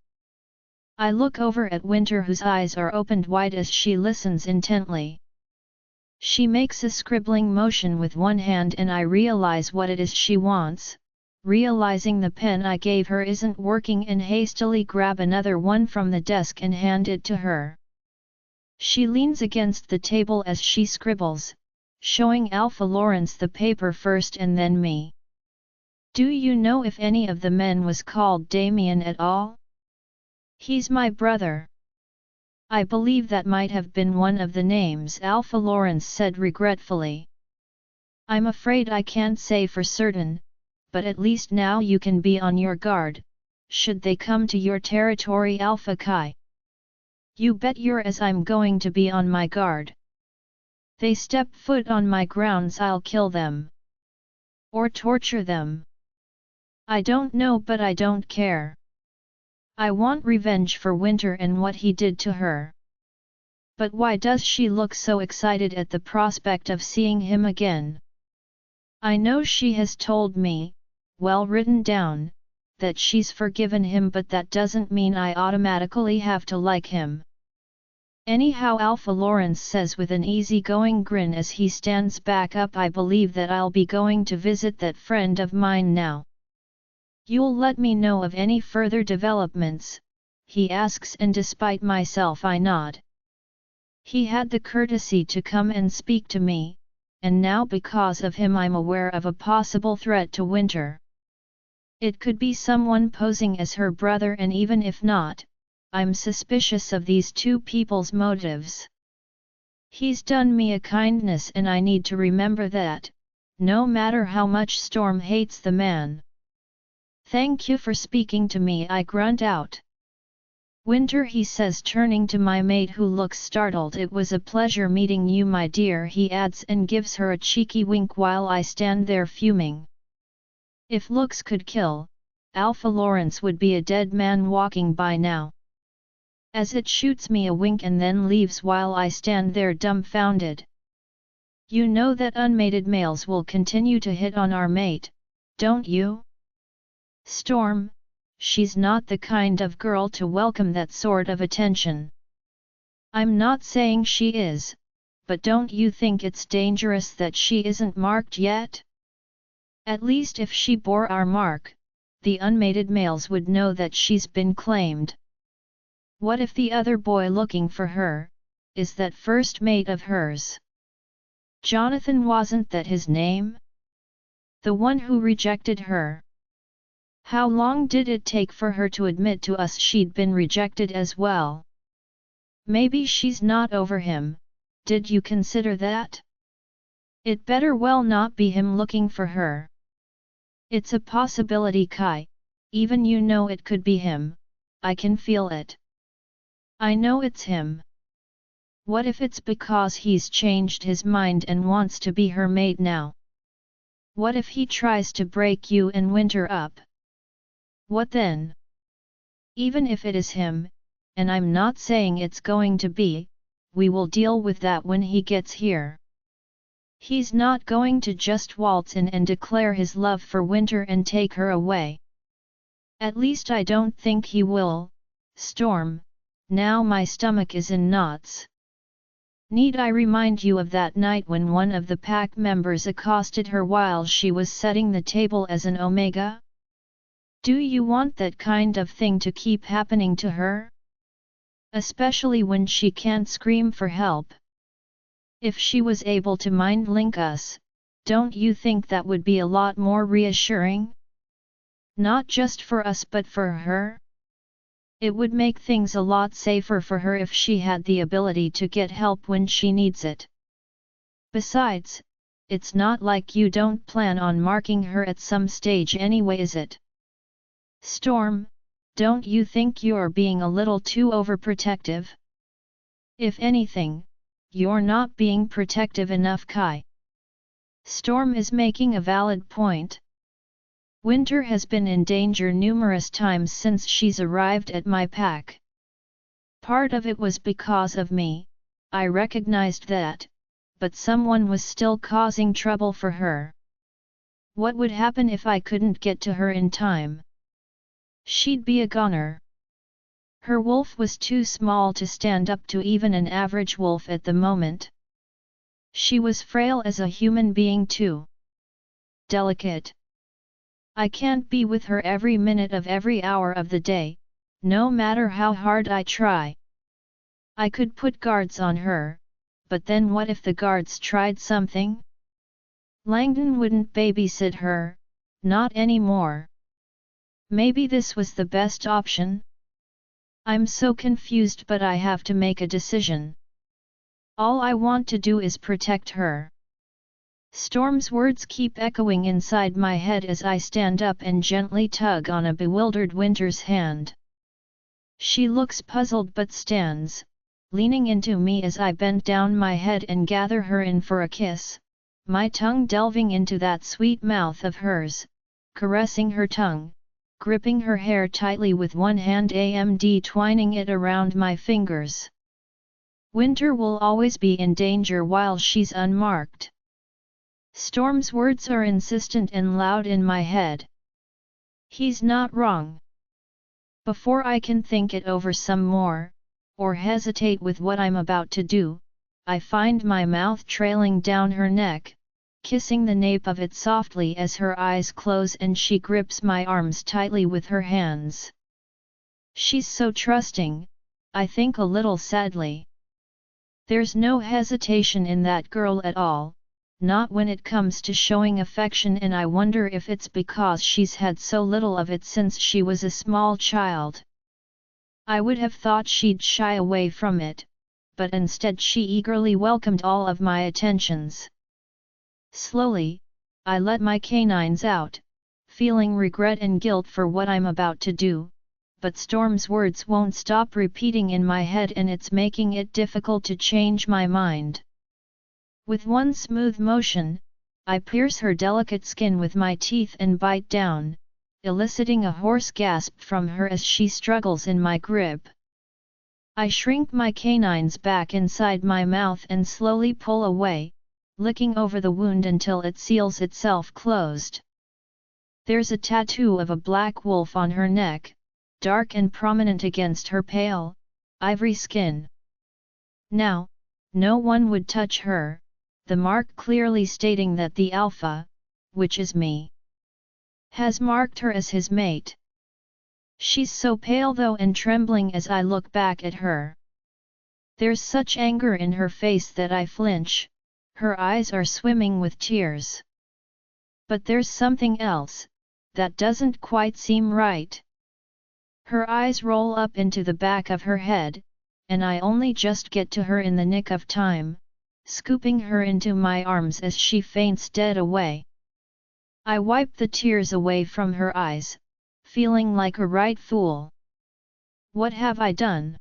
I look over at Winter, whose eyes are opened wide as she listens intently. She makes a scribbling motion with one hand and I realize what it is she wants. Realizing the pen I gave her isn't working and hastily grab another one from the desk and hand it to her. She leans against the table as she scribbles, showing Alpha Lawrence the paper first and then me. Do you know if any of the men was called Damien at all? He's my brother. I believe that might have been one of the names, Alpha Lawrence said regretfully. I'm afraid I can't say for certain, but at least now you can be on your guard, should they come to your territory, Alpha Kai. You bet your ass I'm going to be on my guard. They step foot on my grounds, I'll kill them. Or torture them. I don't know, but I don't care. I want revenge for Winter and what he did to her. But why does she look so excited at the prospect of seeing him again? I know she has told me, well written down, that she's forgiven him, but that doesn't mean I automatically have to like him. Anyhow, Alpha Lawrence says with an easygoing grin as he stands back up, I believe that I'll be going to visit that friend of mine now. You'll let me know of any further developments, he asks, and despite myself I nod. He had the courtesy to come and speak to me, and now because of him I'm aware of a possible threat to Winter. It could be someone posing as her brother, and even if not, I'm suspicious of these 2 people's motives. He's done me a kindness and I need to remember that, no matter how much Storm hates the man. Thank you for speaking to me, I grunt out. Winter, he says, turning to my mate who looks startled. It was a pleasure meeting you, my dear, he adds, and gives her a cheeky wink while I stand there fuming. If looks could kill, Alpha Lawrence would be a dead man walking by now. As it shoots me a wink and then leaves while I stand there dumbfounded. You know that unmated males will continue to hit on our mate, don't you? Storm, she's not the kind of girl to welcome that sort of attention. I'm not saying she is, but don't you think it's dangerous that she isn't marked yet? At least if she bore our mark, the unmated males would know that she's been claimed. What if the other boy looking for her is that first mate of hers? Jonathan, wasn't that his name? The one who rejected her. How long did it take for her to admit to us she'd been rejected as well? Maybe she's not over him, did you consider that? It better well not be him looking for her. It's a possibility, Kai, even you know it could be him, I can feel it. I know it's him. What if it's because he's changed his mind and wants to be her mate now? What if he tries to break you and Winter up? What then? Even if it is him, and I'm not saying it's going to be, we will deal with that when he gets here. He's not going to just waltz in and declare his love for Winter and take her away. At least I don't think he will, Storm. now my stomach is in knots. Need I remind you of that night when one of the pack members accosted her while she was setting the table as an omega? Do you want that kind of thing to keep happening to her? Especially when she can't scream for help. If she was able to mind link us, don't you think that would be a lot more reassuring? Not just for us but for her? It would make things a lot safer for her if she had the ability to get help when she needs it. Besides, it's not like you don't plan on marking her at some stage anyway, is it? Storm, don't you think you're being a little too overprotective? If anything, you're not being protective enough, Kai. Storm is making a valid point. Winter has been in danger numerous times since she's arrived at my pack. Part of it was because of me, I recognized that, but someone was still causing trouble for her. What would happen if I couldn't get to her in time? She'd be a goner. Her wolf was too small to stand up to even an average wolf at the moment. She was frail as a human being too. Delicate. I can't be with her every minute of every hour of the day, no matter how hard I try. I could put guards on her, but then what if the guards tried something? Langdon wouldn't babysit her, not anymore. Maybe this was the best option? I'm so confused, but I have to make a decision. All I want to do is protect her. Storm's words keep echoing inside my head as I stand up and gently tug on a bewildered Winter's hand. She looks puzzled but stands, leaning into me as I bend down my head and gather her in for a kiss, my tongue delving into that sweet mouth of hers, caressing her tongue, gripping her hair tightly with one hand and twining it around my fingers. Winter will always be in danger while she's unmarked. Storm's words are insistent and loud in my head. He's not wrong. Before I can think it over some more, or hesitate with what I'm about to do, I find my mouth trailing down her neck, kissing the nape of it softly as her eyes close and she grips my arms tightly with her hands. She's so trusting, I think a little sadly. There's no hesitation in that girl at all. Not when it comes to showing affection, and I wonder if it's because she's had so little of it since she was a small child. I would have thought she'd shy away from it, but instead she eagerly welcomed all of my attentions. Slowly, I let my canines out, feeling regret and guilt for what I'm about to do, but Storm's words won't stop repeating in my head and it's making it difficult to change my mind. With one smooth motion, I pierce her delicate skin with my teeth and bite down, eliciting a hoarse gasp from her as she struggles in my grip. I shrink my canines back inside my mouth and slowly pull away, licking over the wound until it seals itself closed. There's a tattoo of a black wolf on her neck, dark and prominent against her pale, ivory skin. Now, no one would touch her, the mark clearly stating that the alpha, which is me, has marked her as his mate. She's so pale though and trembling as I look back at her. There's such anger in her face that I flinch, her eyes are swimming with tears. But there's something else, that doesn't quite seem right. Her eyes roll up into the back of her head, and I only just get to her in the nick of time, scooping her into my arms as she faints dead away. I wipe the tears away from her eyes, feeling like a right fool. What have I done?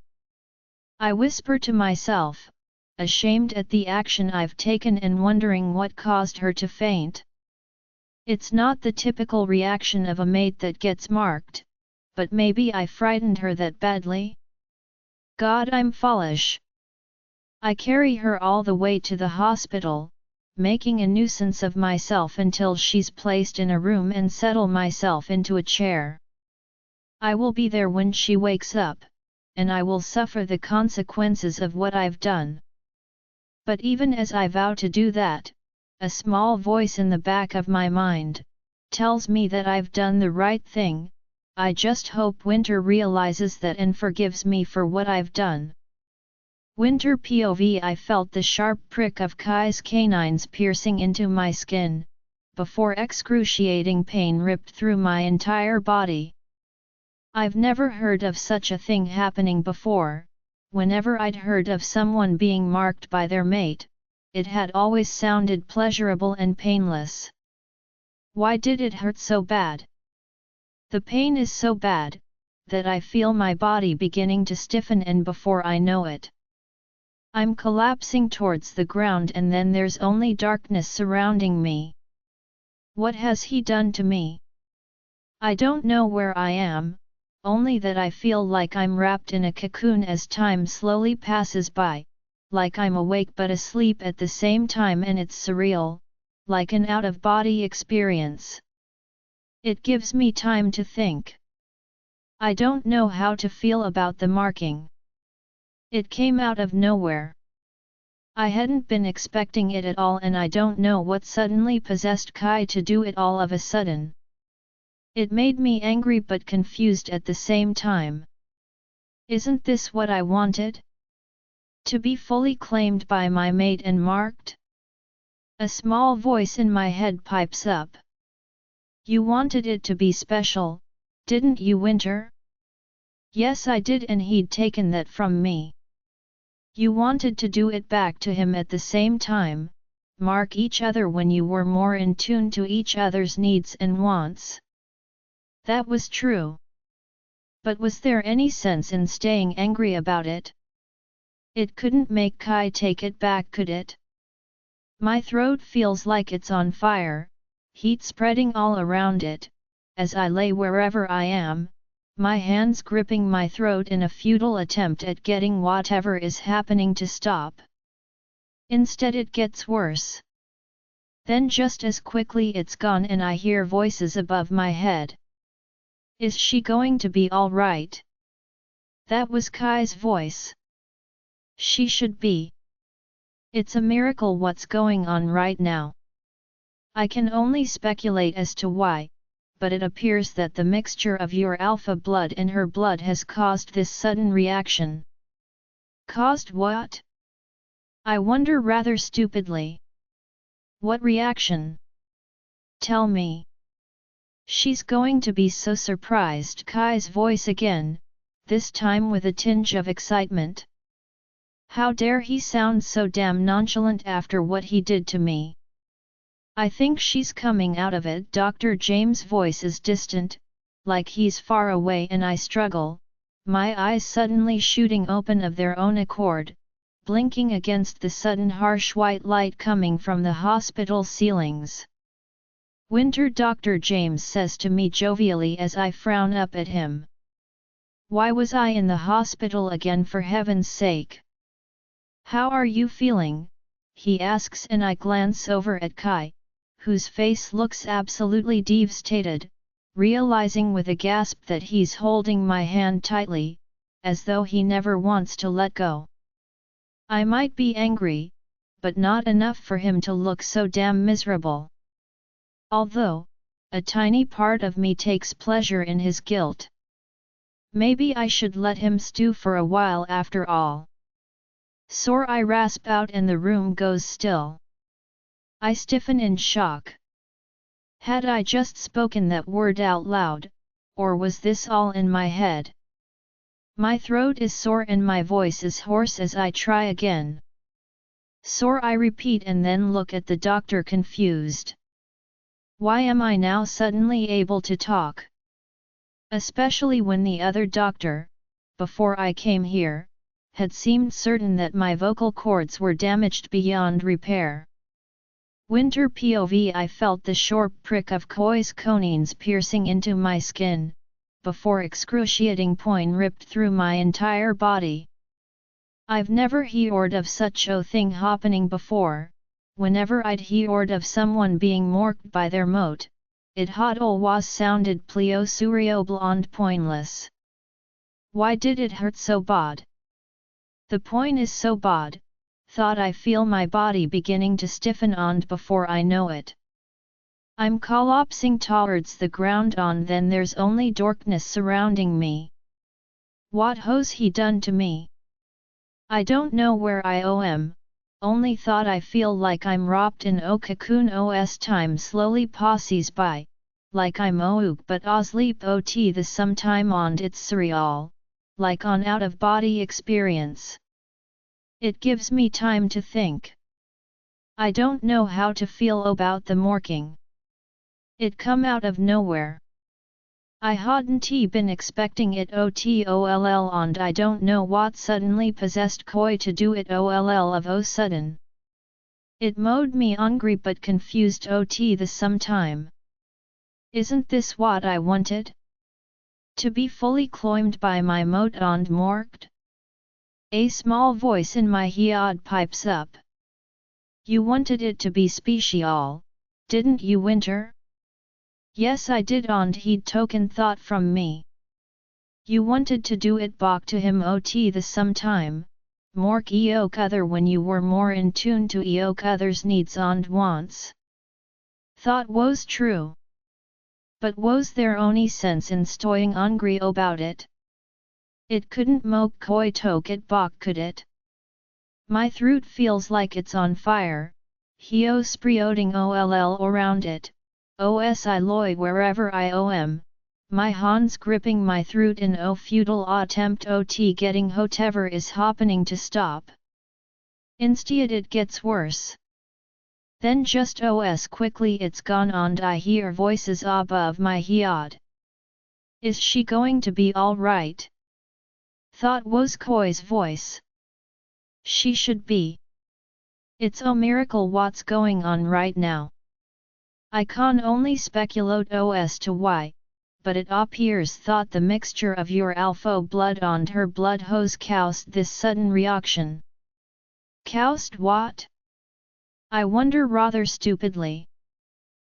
I whisper to myself, ashamed at the action I've taken and wondering what caused her to faint. It's not the typical reaction of a mate that gets marked, but maybe I frightened her that badly? God, I'm foolish. I carry her all the way to the hospital, making a nuisance of myself until she's placed in a room and settle myself into a chair. I will be there when she wakes up, and I will suffer the consequences of what I've done. But even as I vow to do that, a small voice in the back of my mind tells me that I've done the right thing. I just hope Winter realizes that and forgives me for what I've done. Winter POV. I felt the sharp prick of Kai's canines piercing into my skin, before excruciating pain ripped through my entire body. I've never heard of such a thing happening before. Whenever I'd heard of someone being marked by their mate, it had always sounded pleasurable and painless. Why did it hurt so bad? The pain is so bad, that I feel my body beginning to stiffen, and before I know it, I'm collapsing towards the ground, and then there's only darkness surrounding me. What has he done to me? I don't know where I am, only that I feel like I'm wrapped in a cocoon as time slowly passes by, like I'm awake but asleep at the same time, and it's surreal, like an out-of-body experience. It gives me time to think. I don't know how to feel about the marking. It came out of nowhere. I hadn't been expecting it at all, and I don't know what suddenly possessed Kai to do it all of a sudden. It made me angry but confused at the same time. Isn't this what I wanted? To be fully claimed by my mate and marked? A small voice in my head pipes up. You wanted it to be special, didn't you, Winter? Yes, I did, and he'd taken that from me. You wanted to do it back to him at the same time, mark each other when you were more in tune to each other's needs and wants. That was true. But was there any sense in staying angry about it? It couldn't make Kai take it back, could it? My throat feels like it's on fire, heat spreading all around it, as I lay wherever I am, my hands gripping my throat in a futile attempt at getting whatever is happening to stop. Instead, it gets worse. Then just as quickly it's gone, and I hear voices above my head. Is she going to be all right? That was Kai's voice. She should be. It's a miracle what's going on right now. I can only speculate as to why, but it appears that the mixture of your alpha blood and her blood has caused this sudden reaction. Caused what? I wonder rather stupidly. What reaction? Tell me. She's going to be so surprised. Kai's voice again, this time with a tinge of excitement. How dare he sound so damn nonchalant after what he did to me? I think she's coming out of it. Dr. James' voice is distant, like he's far away, and I struggle, my eyes suddenly shooting open of their own accord, blinking against the sudden harsh white light coming from the hospital ceilings. Winter, Dr. James says to me jovially as I frown up at him. Why was I in the hospital again, for heaven's sake? How are you feeling? He asks, and I glance over at Kai, whose face looks absolutely devastated, realizing with a gasp that he's holding my hand tightly, as though he never wants to let go. I might be angry, but not enough for him to look so damn miserable. Although, a tiny part of me takes pleasure in his guilt. Maybe I should let him stew for a while after all. Sore, I rasp out, and the room goes still. I stiffen in shock. Had I just spoken that word out loud, or was this all in my head? My throat is sore and my voice is hoarse as I try again. Sore, I repeat, and then look at the doctor confused. Why am I now suddenly able to talk? Especially when the other doctor, before I came here, had seemed certain that my vocal cords were damaged beyond repair. Winter POV. I felt the sharp prick of Kai's canines piercing into my skin, before excruciating pain ripped through my entire body. I've never heard of such a thing happening before. Whenever I'd heard of someone being marked by their mote, it had always sounded pleo surreal and pointless. Why did it hurt so bad? The point is so bad, thought I feel my body beginning to stiffen and before I know it, I'm collapsing towards the ground and then there's only darkness surrounding me. What has he done to me? I don't know where I am, only thought I feel like I'm wrapped in o cocoon os time slowly passes by, like I'm ouk but asleep ot the sometime and it's surreal, like an out-of-body experience. It gives me time to think. I don't know how to feel about the morking. It come out of nowhere. I hadn't been expecting it otoll and I don't know what suddenly possessed Koi to do it oll of o sudden. It made me angry but confused ot the sometime. Isn't this what I wanted? To be fully cloimed by my moat and morked? A small voice in my head pipes up. You wanted it to be special, didn't you, Winter? Yes I did and he'd token thought from me. You wanted to do it back to him ot the sometime, mork eok other when you were more in tune to eok other's needs and wants. Thought was true. But was there any sense in stoying angry about it? It couldn't moke Koi tok it back, could it? My throat feels like it's on fire, heo spreading oll around it. Osi loy wherever I am, my hands gripping my throat in o futile attempt ot getting whatever is happening to stop. Instead it gets worse. Then just os quickly it's gone and I hear voices above my head. Is she going to be alright? Thought was Koi's voice. She should be. It's a miracle what's going on right now. I can only speculate as to why, but it appears thought the mixture of your alpha blood and her blood has caused this sudden reaction. Caused what? I wonder rather stupidly.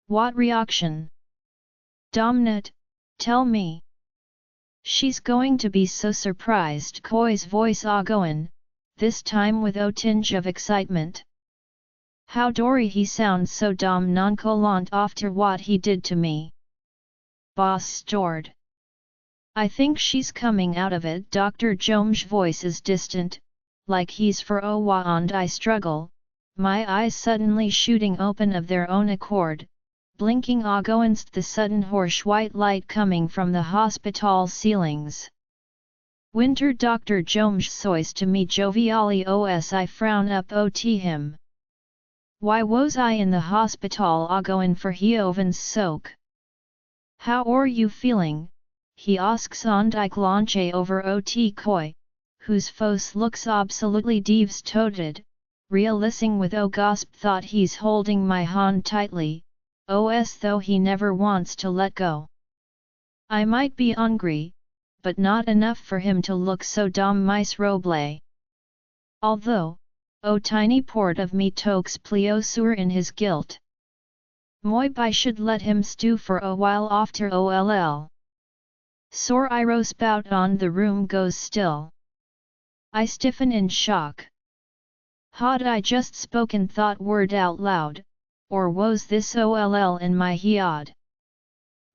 What reaction? Domnat, tell me. She's going to be so surprised, Koi's voice agoin, this time with a tinge of excitement. How dory he sounds so nonchalant after what he did to me. Boss stored. I think she's coming out of it. Dr. Jom's voice is distant, like he's for Owa and I struggle, my eyes suddenly shooting open of their own accord, blinking against the sudden harsh white light coming from the hospital ceilings. Winter Dr. Jom's soys to me jovially os I frown up ot him. Why was I in the hospital agoin for Heoven's soak? How are you feeling? He asks and I glanche over ot Koi, whose face looks absolutely devastated, realizing with o gasp thought he's holding my hand tightly, os though he never wants to let go. I might be angry, but not enough for him to look so miserable. Although, o tiny port of me tokes pleosur in his guilt. Moip I should let him stew for a while after oll. Sore iro spout on the room goes still. I stiffen in shock. Had I just spoken thought word out loud, or was this oll in my head?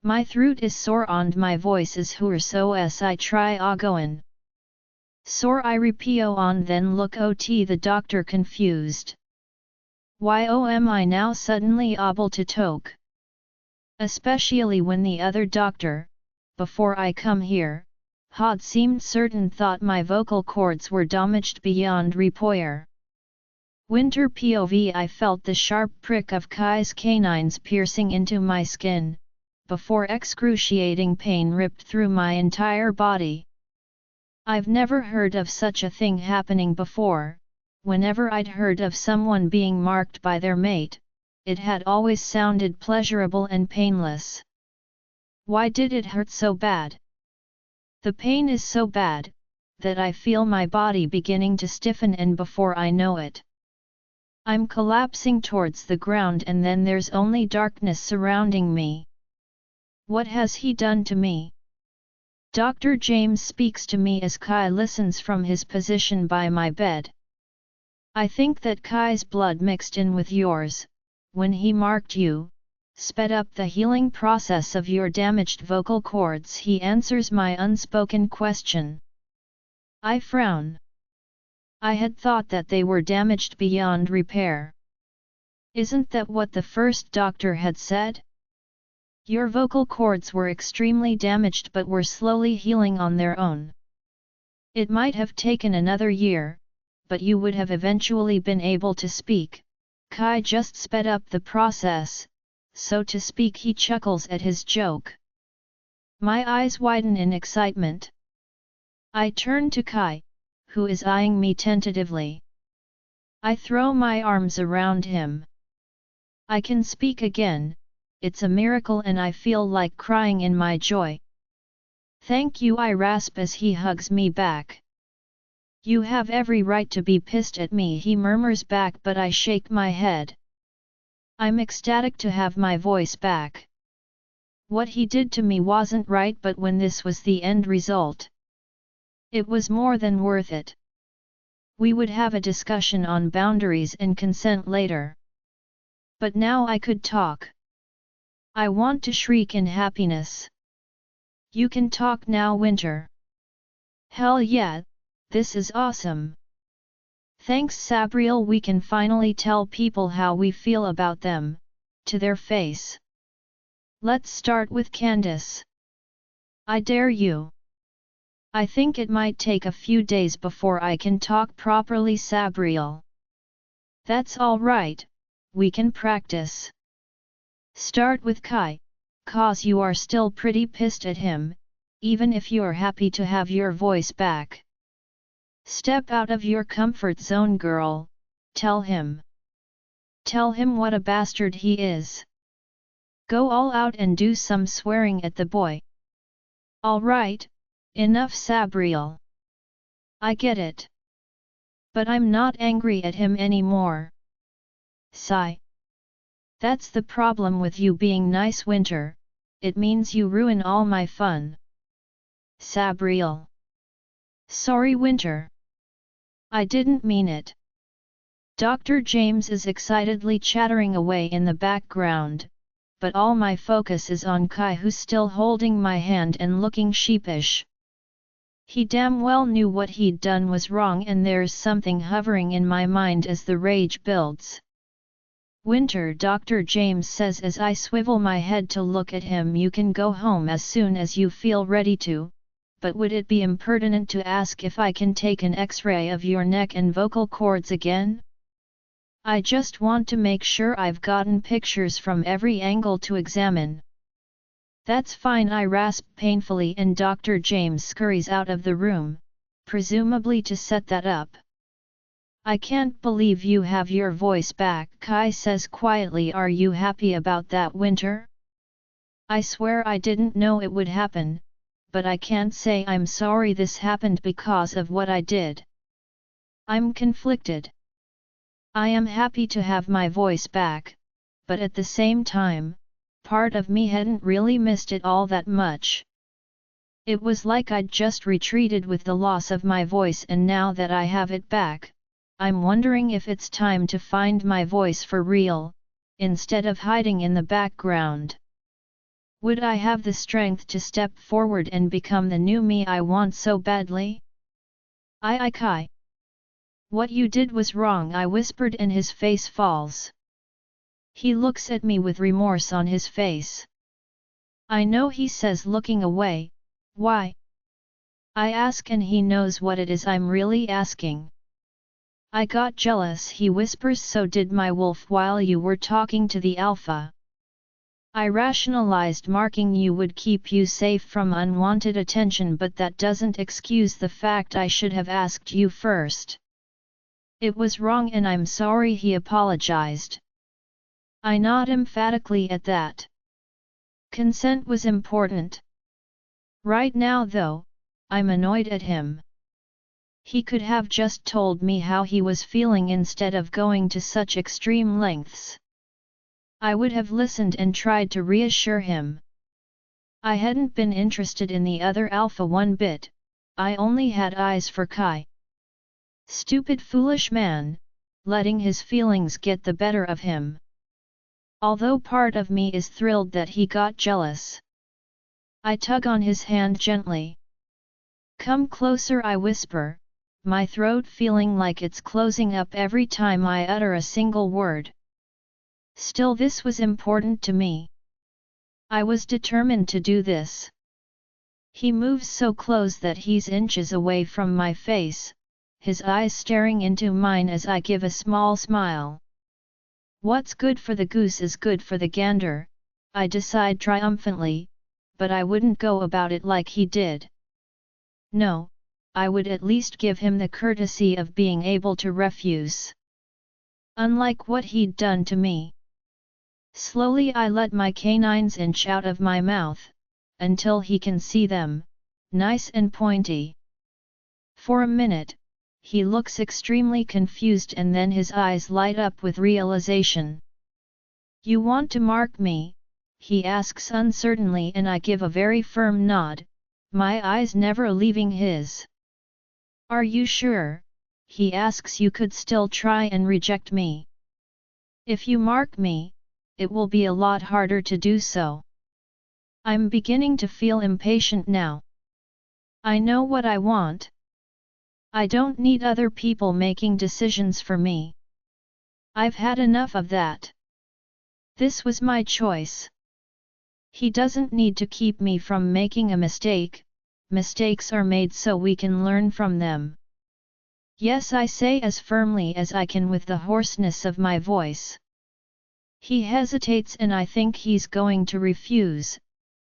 My throat is sore and my voice is hoarse os I try agoin. Sore I repio on then look ot the doctor confused. Why am I now suddenly able to talk? Especially when the other doctor, before I come here, had seemed certain thought my vocal cords were damaged beyond repair. Winter POV I felt the sharp prick of Kai's canines piercing into my skin, before excruciating pain ripped through my entire body. I've never heard of such a thing happening before. Whenever I'd heard of someone being marked by their mate, it had always sounded pleasurable and painless. Why did it hurt so bad? The pain is so bad, that I feel my body beginning to stiffen and before I know it, I'm collapsing towards the ground and then there's only darkness surrounding me. What has he done to me? Dr. James speaks to me as Kai listens from his position by my bed. I think that Kai's blood mixed in with yours, when he marked you, sped up the healing process of your damaged vocal cords. He answers my unspoken question. I frown. I had thought that they were damaged beyond repair. Isn't that what the first doctor had said? Your vocal cords were extremely damaged but were slowly healing on their own. It might have taken another year, but you would have eventually been able to speak. Kai just sped up the process, so to speak. He chuckles at his joke. My eyes widen in excitement. I turn to Kai, who is eyeing me tentatively. I throw my arms around him. I can speak again, it's a miracle, and I feel like crying in my joy. Thank you, I rasp as he hugs me back. You have every right to be pissed at me, he murmurs back, but I shake my head. I'm ecstatic to have my voice back. What he did to me wasn't right, but when this was the end result, it was more than worth it. We would have a discussion on boundaries and consent later. But now I could talk. I want to shriek in happiness. You can talk now, Winter. Hell yeah, this is awesome. Thanks, Sabriel. We can finally tell people how we feel about them, to their face. Let's start with Candace. I dare you. I think it might take a few days before I can talk properly, Sabriel. That's all right, we can practice. Start with Kai, cause you are still pretty pissed at him, even if you're happy to have your voice back. Step out of your comfort zone, girl, tell him. Tell him what a bastard he is. Go all out and do some swearing at the boy. All right, enough, Sabriel. I get it. But I'm not angry at him anymore. Sigh. That's the problem with you being nice, Winter, it means you ruin all my fun. Sabriel. Sorry, Winter. I didn't mean it. Dr. James is excitedly chattering away in the background, but all my focus is on Kai, who's still holding my hand and looking sheepish. He damn well knew what he'd done was wrong, and there's something hovering in my mind as the rage builds. Winter, Dr. James says as I swivel my head to look at him, you can go home as soon as you feel ready to, but would it be impertinent to ask if I can take an X-ray of your neck and vocal cords again? I just want to make sure I've gotten pictures from every angle to examine. That's fine, I rasp painfully, and Dr. James scurries out of the room, presumably to set that up. I can't believe you have your voice back, Kai says quietly. Are you happy about that, Winter? I swear I didn't know it would happen, but I can't say I'm sorry this happened because of what I did. I'm conflicted. I am happy to have my voice back, but at the same time, part of me hadn't really missed it all that much. It was like I'd just retreated with the loss of my voice, and now that I have it back, I'm wondering if it's time to find my voice for real, instead of hiding in the background. Would I have the strength to step forward and become the new me I want so badly? Kai. What you did was wrong, I whispered, and his face falls. He looks at me with remorse on his face. I know, he says, looking away. Why? I ask, and he knows what it is I'm really asking. I got jealous, he whispers. So did my wolf while you were talking to the alpha. I rationalized marking you would keep you safe from unwanted attention, but that doesn't excuse the fact I should have asked you first. It was wrong and I'm sorry, he apologized. I nod emphatically at that. Consent was important. Right now though, I'm annoyed at him. He could have just told me how he was feeling instead of going to such extreme lengths. I would have listened and tried to reassure him. I hadn't been interested in the other alpha one bit, I only had eyes for Kai. Stupid foolish man, letting his feelings get the better of him. Although part of me is thrilled that he got jealous. I tug on his hand gently. Come closer, I whisper, my throat feeling like it's closing up every time I utter a single word. Still, this was important to me. I was determined to do this. He moves so close that he's inches away from my face, his eyes staring into mine as I give a small smile. What's good for the goose is good for the gander, I decide triumphantly, but I wouldn't go about it like he did. No, I would at least give him the courtesy of being able to refuse. Unlike what he'd done to me. Slowly I let my canines inch out of my mouth, until he can see them, nice and pointy. For a minute, he looks extremely confused and then his eyes light up with realization. You want to mark me? He asks uncertainly and I give a very firm nod, my eyes never leaving his. Are you sure? He asks. You could still try and reject me. If you mark me, it will be a lot harder to do so. I'm beginning to feel impatient now. I know what I want. I don't need other people making decisions for me. I've had enough of that. This was my choice. He doesn't need to keep me from making a mistake. Mistakes are made so we can learn from them. Yes, I say as firmly as I can with the hoarseness of my voice. He hesitates and I think he's going to refuse,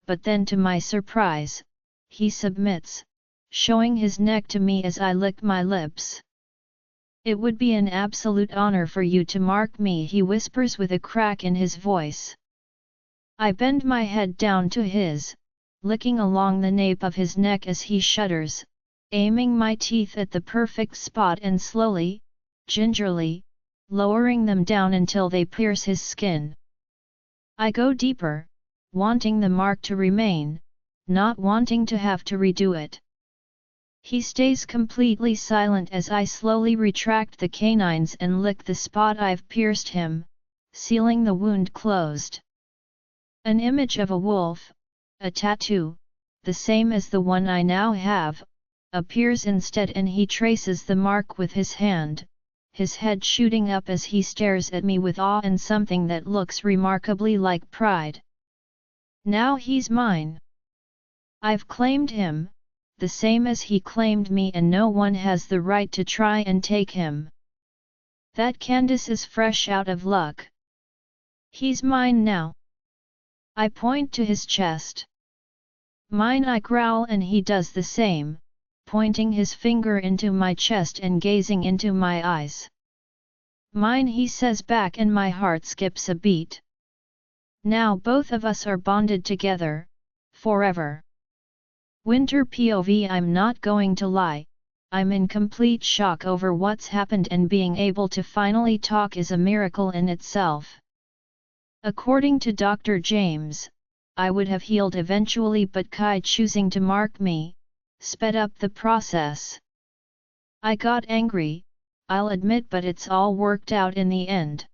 but then to my surprise, he submits, showing his neck to me as I lick my lips. It would be an absolute honor for you to mark me, he whispers with a crack in his voice. I bend my head down to his, licking along the nape of his neck as he shudders, aiming my teeth at the perfect spot and slowly, gingerly, lowering them down until they pierce his skin. I go deeper, wanting the mark to remain, not wanting to have to redo it. He stays completely silent as I slowly retract the canines and lick the spot I've pierced him, sealing the wound closed. An image of a wolf, a tattoo, the same as the one I now have, appears instead and he traces the mark with his hand, his head shooting up as he stares at me with awe and something that looks remarkably like pride. Now he's mine. I've claimed him, the same as he claimed me, and no one has the right to try and take him. That Candace is fresh out of luck. He's mine now. I point to his chest. Mine, I growl, and he does the same, pointing his finger into my chest and gazing into my eyes. Mine, he says back, and my heart skips a beat. Now both of us are bonded together, forever. Winter POV. I'm not going to lie, I'm in complete shock over what's happened, and being able to finally talk is a miracle in itself. According to Dr. James, I would have healed eventually, but Kai choosing to mark me sped up the process. I got angry, I'll admit, but it's all worked out in the end.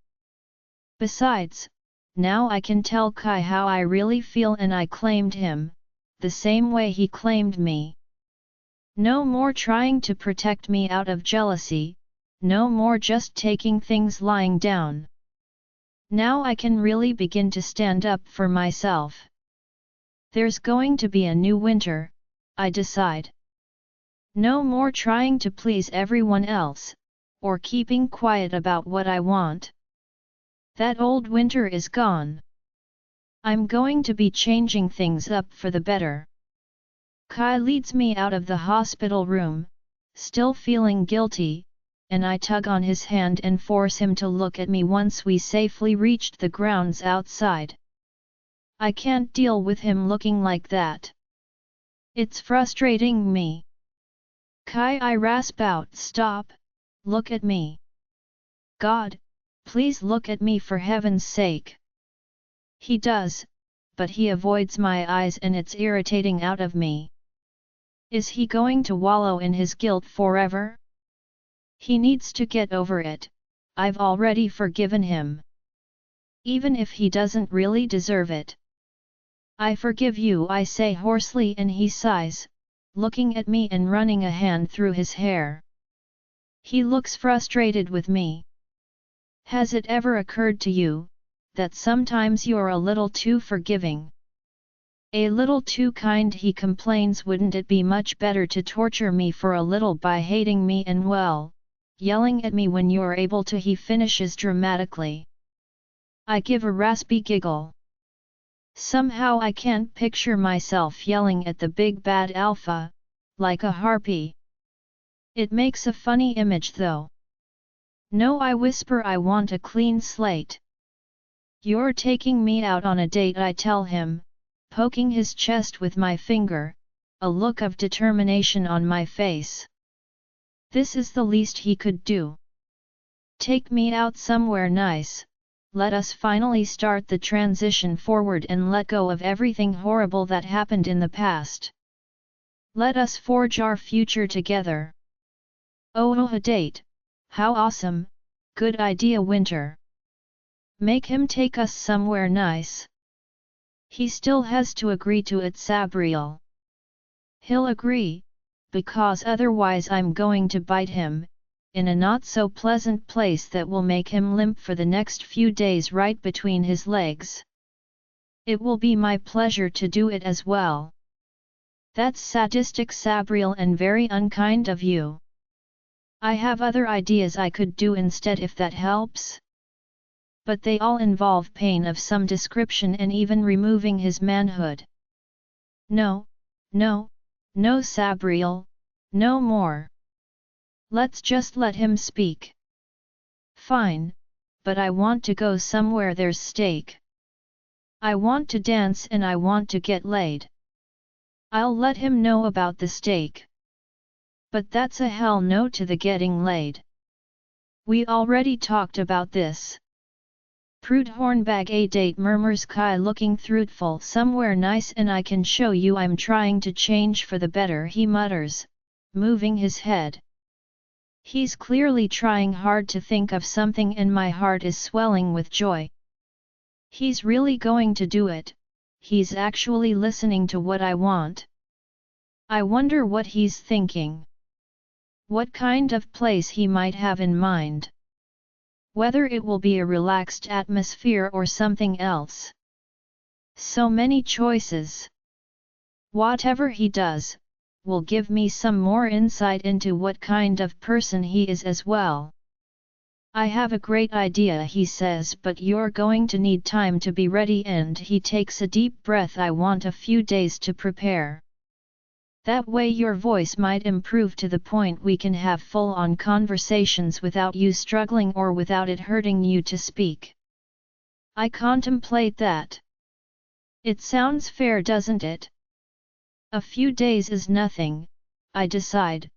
Besides, now I can tell Kai how I really feel, and I claimed him, the same way he claimed me. No more trying to protect me out of jealousy, no more just taking things lying down. Now I can really begin to stand up for myself. There's going to be a new winter, I decide. No more trying to please everyone else, or keeping quiet about what I want. That old winter is gone. I'm going to be changing things up for the better. Kai leads me out of the hospital room, still feeling guilty, and I tug on his hand and force him to look at me once we safely reached the grounds outside. I can't deal with him looking like that. It's frustrating me. Kai, I rasp out. Stop, look at me. God, please look at me for heaven's sake. He does, but he avoids my eyes and it's irritating out of me. Is he going to wallow in his guilt forever? He needs to get over it. I've already forgiven him. Even if he doesn't really deserve it. I forgive you, I say hoarsely, and he sighs, looking at me and running a hand through his hair. He looks frustrated with me. Has it ever occurred to you that sometimes you're a little too forgiving? A little too kind, he complains. Wouldn't it be much better to torture me for a little by hating me and, well, yelling at me when you're able to? He finishes dramatically. I give a raspy giggle. Somehow I can't picture myself yelling at the big bad alpha, like a harpy. It makes a funny image though. No, I whisper, I want a clean slate. You're taking me out on a date, I tell him, poking his chest with my finger, a look of determination on my face. This is the least he could do. Take me out somewhere nice. Let us finally start the transition forward and let go of everything horrible that happened in the past. Let us forge our future together. Oh, a date! How awesome! Good idea, Winter. Make him take us somewhere nice. He still has to agree to it, Sabriel. He'll agree, because otherwise I'm going to bite him, in a not-so-pleasant place that will make him limp for the next few days right between his legs. It will be my pleasure to do it as well. That's sadistic, Sabriel, and very unkind of you. I have other ideas I could do instead if that helps. But they all involve pain of some description and even removing his manhood. No, no, no, Sabriel, no more. Let's just let him speak. Fine, but I want to go somewhere there's steak. I want to dance and I want to get laid. I'll let him know about the steak. But that's a hell no to the getting laid. We already talked about this. Prude hornbag, a date, murmurs Kai, looking truthful. Somewhere nice and I can show you I'm trying to change for the better, he mutters, moving his head. He's clearly trying hard to think of something and my heart is swelling with joy. He's really going to do it, he's actually listening to what I want. I wonder what he's thinking. What kind of place he might have in mind. Whether it will be a relaxed atmosphere or something else. So many choices. Whatever he does, will give me some more insight into what kind of person he is as well. I have a great idea, he says, but you're going to need time to be ready, and he takes a deep breath. I want a few days to prepare. That way your voice might improve to the point we can have full-on conversations without you struggling or without it hurting you to speak. I contemplate that. It sounds fair, doesn't it? A few days is nothing, I decide,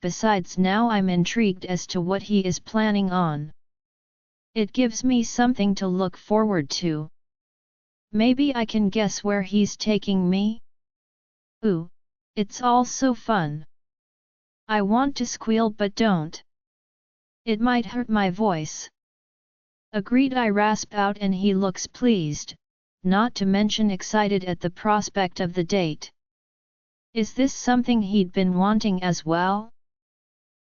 besides now I'm intrigued as to what he is planning on. It gives me something to look forward to. Maybe I can guess where he's taking me? Ooh, it's all so fun. I want to squeal but don't. It might hurt my voice. Agreed, I rasp out, and he looks pleased, not to mention excited at the prospect of the date. Is this something he'd been wanting as well?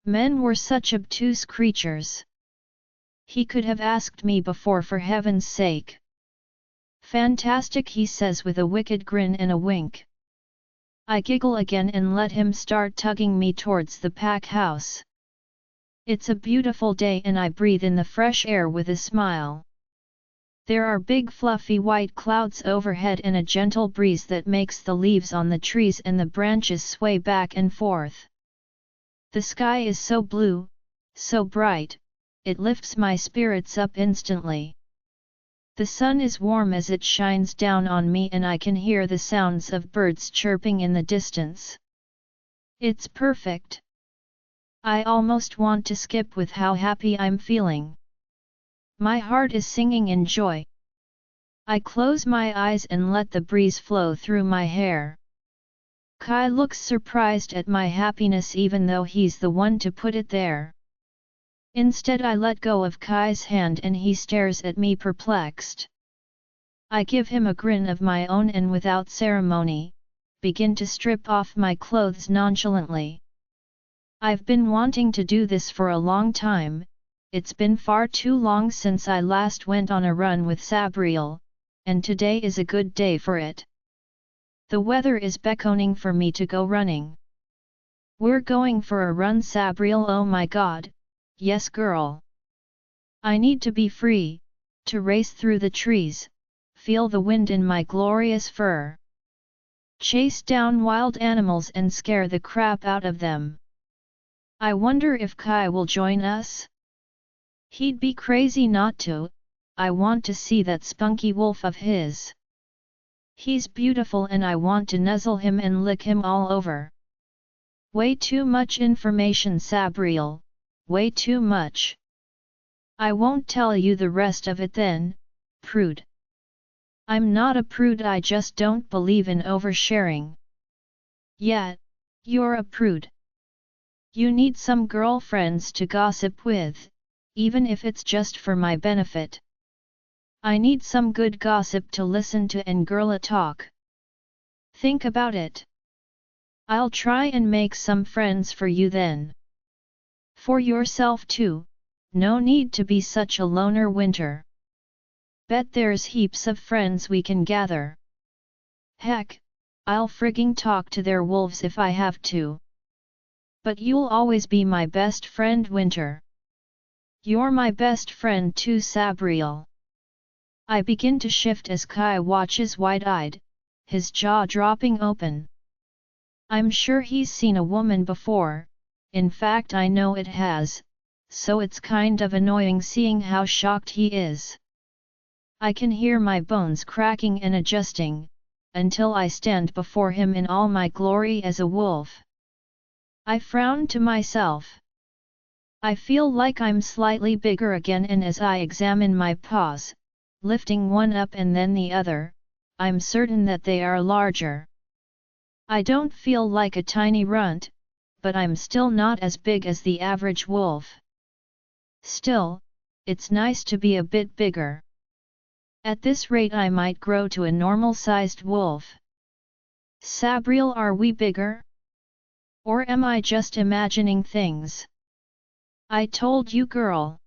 Men were such obtuse creatures. He could have asked me before, for heaven's sake. Fantastic, he says with a wicked grin and a wink. I giggle again and let him start tugging me towards the pack house. It's a beautiful day and I breathe in the fresh air with a smile. There are big fluffy white clouds overhead and a gentle breeze that makes the leaves on the trees and the branches sway back and forth. The sky is so blue, so bright, it lifts my spirits up instantly. The sun is warm as it shines down on me and I can hear the sounds of birds chirping in the distance. It's perfect. I almost want to skip with how happy I'm feeling. My heart is singing in joy. I close my eyes and let the breeze flow through my hair. Kai looks surprised at my happiness even though he's the one to put it there. Instead I let go of Kai's hand and he stares at me perplexed. I give him a grin of my own and without ceremony, begin to strip off my clothes nonchalantly. I've been wanting to do this for a long time, it's been far too long since I last went on a run with Sabriel, and today is a good day for it. The weather is beckoning for me to go running. We're going for a run, Sabriel. Oh my god, yes girl. I need to be free, to race through the trees, feel the wind in my glorious fur. Chase down wild animals and scare the crap out of them. I wonder if Kai will join us? He'd be crazy not to. I want to see that spunky wolf of his. He's beautiful and I want to nuzzle him and lick him all over. Way too much information, Sabriel, way too much. I won't tell you the rest of it then, prude. I'm not a prude, I just don't believe in oversharing. Yeah, you're a prude. You need some girlfriends to gossip with, even if it's just for my benefit. I need some good gossip to listen to and girla talk. Think about it. I'll try and make some friends for you then. For yourself too, no need to be such a loner winter. Bet there's heaps of friends we can gather. Heck, I'll frigging talk to their wolves if I have to. But you'll always be my best friend, Winter. You're my best friend too, Sabriel. I begin to shift as Kai watches wide-eyed, his jaw dropping open. I'm sure he's seen a woman before, in fact I know it has, so it's kind of annoying seeing how shocked he is. I can hear my bones cracking and adjusting, until I stand before him in all my glory as a wolf. I frown to myself. I feel like I'm slightly bigger again, and as I examine my paws, lifting one up and then the other, I'm certain that they are larger. I don't feel like a tiny runt, but I'm still not as big as the average wolf. Still, it's nice to be a bit bigger. At this rate I might grow to a normal-sized wolf. Sabriel, are we bigger? Or am I just imagining things? I told you, girl.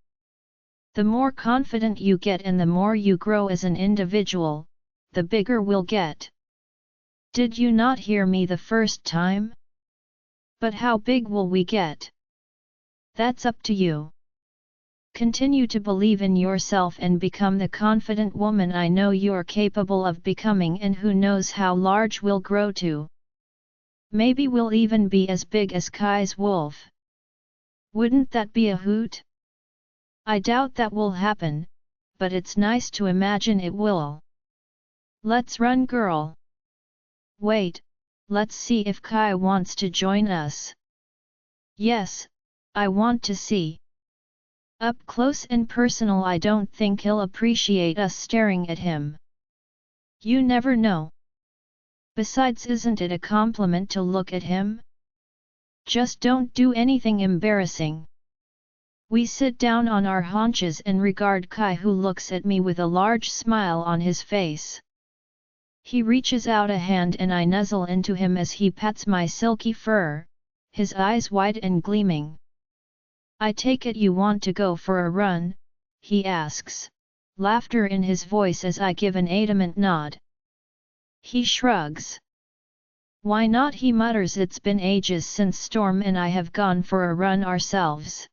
The more confident you get and the more you grow as an individual, the bigger we'll get. Did you not hear me the first time? But how big will we get? That's up to you. Continue to believe in yourself and become the confident woman I know you're capable of becoming, and who knows how large we'll grow to. Maybe we'll even be as big as Kai's wolf. Wouldn't that be a hoot? I doubt that will happen, but it's nice to imagine it will. Let's run, girl. Wait, let's see if Kai wants to join us. Yes, I want to see. Up close and personal. I don't think he'll appreciate us staring at him. You never know. Besides, isn't it a compliment to look at him? Just don't do anything embarrassing. We sit down on our haunches and regard Kai, who looks at me with a large smile on his face. He reaches out a hand and I nuzzle into him as he pats my silky fur, his eyes wide and gleaming. I take it you want to go for a run, he asks, laughter in his voice as I give an adamant nod. He shrugs. Why not, he mutters, it's been ages since Storm and I have gone for a run ourselves.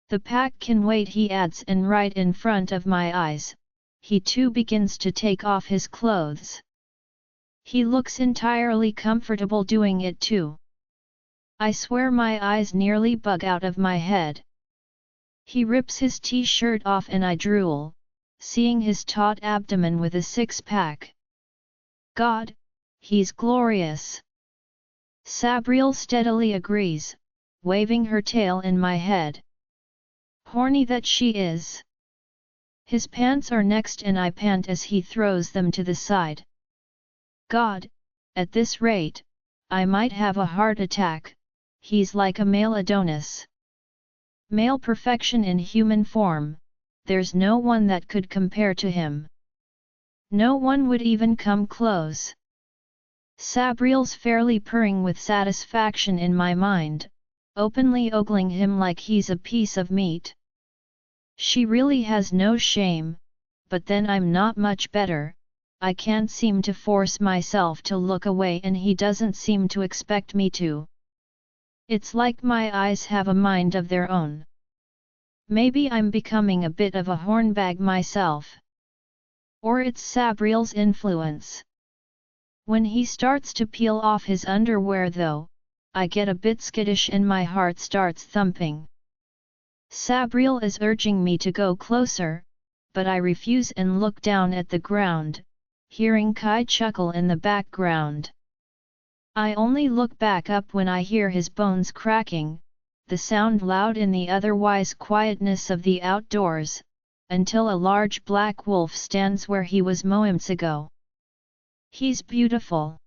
The pack can wait, he adds, and right in front of my eyes, he too begins to take off his clothes. He looks entirely comfortable doing it too. I swear my eyes nearly bug out of my head. He rips his t-shirt off and I drool, seeing his taut abdomen with a six-pack. God, he's glorious. Sabriel steadily agrees, waving her tail in my head. Horny that she is. His pants are next and I pant as he throws them to the side. God, at this rate, I might have a heart attack, he's like a male Adonis. Male perfection in human form, there's no one that could compare to him. No one would even come close. Sabriel's fairly purring with satisfaction in my mind, openly ogling him like he's a piece of meat. She really has no shame, but then I'm not much better, I can't seem to force myself to look away and he doesn't seem to expect me to. It's like my eyes have a mind of their own. Maybe I'm becoming a bit of a hornbag myself. Or it's Sabriel's influence. When he starts to peel off his underwear though, I get a bit skittish and my heart starts thumping. Sabriel is urging me to go closer, but I refuse and look down at the ground, hearing Kai chuckle in the background. I only look back up when I hear his bones cracking, the sound loud in the otherwise quietness of the outdoors, until a large black wolf stands where he was moments ago. He's beautiful.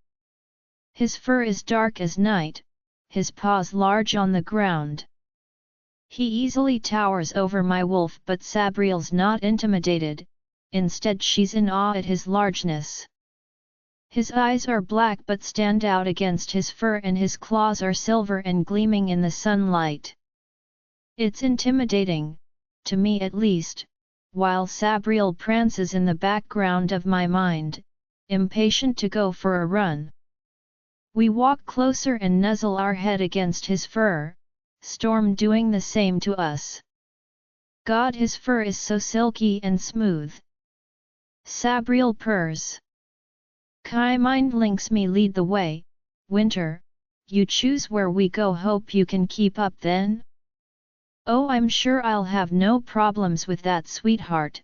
His fur is dark as night, his paws large on the ground. He easily towers over my wolf, but Sabriel's not intimidated, instead she's in awe at his largeness. His eyes are black but stand out against his fur and his claws are silver and gleaming in the sunlight. It's intimidating, to me at least, while Sabriel prances in the background of my mind, impatient to go for a run. We walk closer and nuzzle our head against his fur, Storm doing the same to us. God, his fur is so silky and smooth. Sabriel purrs. Kai mind links me lead the way, Winter, you choose where we go, hope you can keep up then? Oh, I'm sure I'll have no problems with that, sweetheart,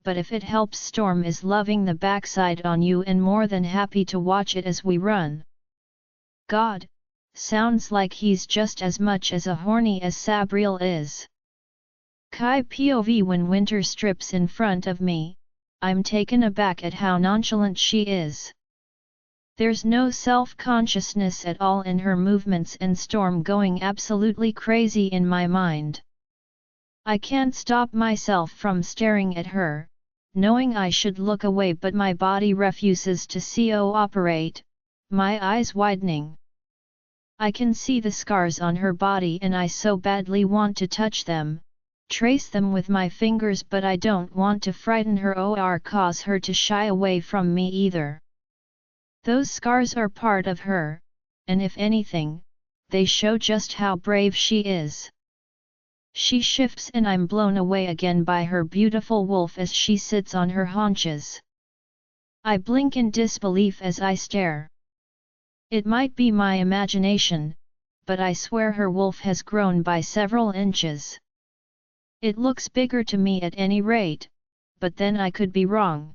but if it helps, Storm is loving the backside on you and more than happy to watch it as we run. God, sounds like he's just as much as a horny as Sabriel is. Kai POV when Winter strips in front of me, I'm taken aback at how nonchalant she is. There's no self-consciousness at all in her movements and Storm going absolutely crazy in my mind. I can't stop myself from staring at her, knowing I should look away but my body refuses to cooperate, my eyes widening. I can see the scars on her body and I so badly want to touch them, trace them with my fingers, but I don't want to frighten her or cause her to shy away from me either. Those scars are part of her, and if anything, they show just how brave she is. She shifts and I'm blown away again by her beautiful wolf as she sits on her haunches. I blink in disbelief as I stare. It might be my imagination, but I swear her wolf has grown by several inches. It looks bigger to me at any rate, but then I could be wrong.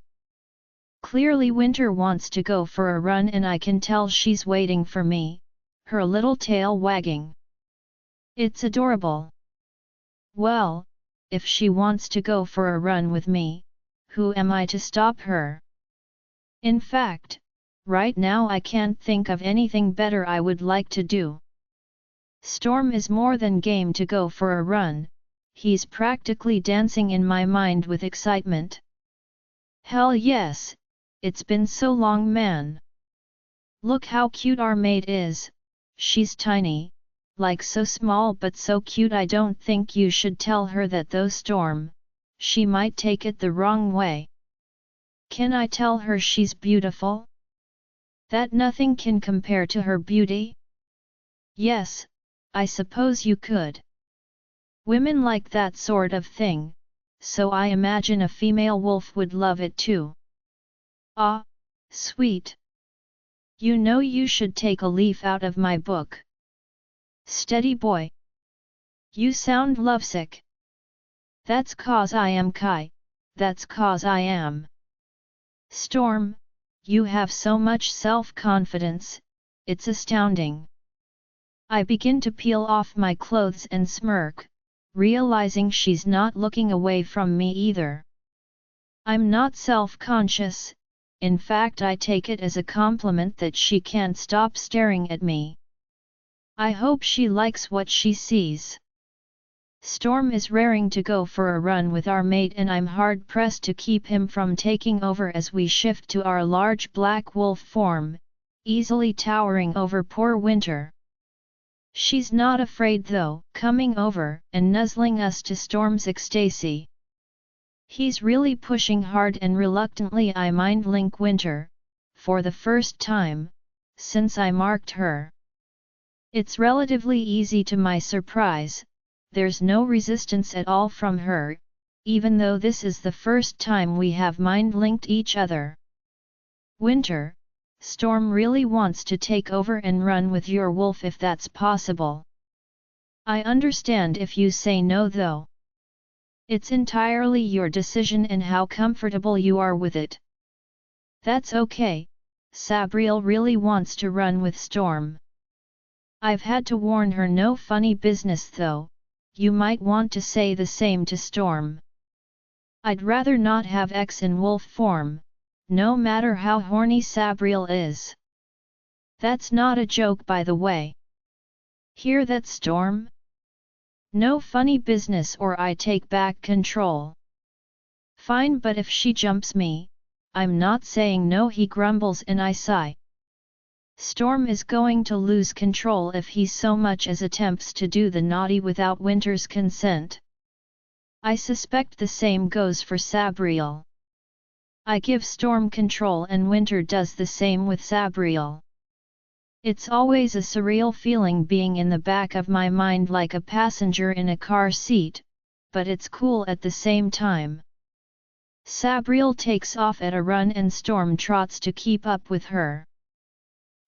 Clearly Winter wants to go for a run and I can tell she's waiting for me, her little tail wagging. It's adorable. Well, if she wants to go for a run with me, who am I to stop her? In fact, right now I can't think of anything better I would like to do. Storm is more than game to go for a run, he's practically dancing in my mind with excitement. Hell yes, it's been so long, man. Look how cute our mate is, she's tiny, like so small but so cute. I don't think you should tell her that though, Storm, she might take it the wrong way. Can I tell her she's beautiful? That nothing can compare to her beauty? Yes, I suppose you could. Women like that sort of thing, so I imagine a female wolf would love it too. Ah, sweet. You know you should take a leaf out of my book. Steady boy. You sound lovesick. That's 'cause I am Kai, that's 'cause I am. Storm, you have so much self-confidence, it's astounding. I begin to peel off my clothes and smirk, realizing she's not looking away from me either. I'm not self-conscious, in fact I take it as a compliment that she can't stop staring at me. I hope she likes what she sees. Storm is raring to go for a run with our mate and I'm hard-pressed to keep him from taking over as we shift to our large black wolf form, easily towering over poor Winter. She's not afraid though, coming over and nuzzling us to Storm's ecstasy. He's really pushing hard and reluctantly I mind-link Winter, for the first time, since I marked her. It's relatively easy to my surprise, there's no resistance at all from her, even though this is the first time we have mind-linked each other. Winter, Storm really wants to take over and run with your wolf if that's possible. I understand if you say no though. It's entirely your decision and how comfortable you are with it. That's okay, Sabriel really wants to run with Storm. I've had to warn her no funny business though, you might want to say the same to Storm. I'd rather not have X in wolf form, no matter how horny Sabriel is. That's not a joke by the way. Hear that Storm? No funny business or I take back control. Fine, but if she jumps me, I'm not saying no, he grumbles and I sigh. Storm is going to lose control if he so much as attempts to do the naughty without Winter's consent. I suspect the same goes for Sabriel. I give Storm control and Winter does the same with Sabriel. It's always a surreal feeling being in the back of my mind like a passenger in a car seat, but it's cool at the same time. Sabriel takes off at a run and Storm trots to keep up with her.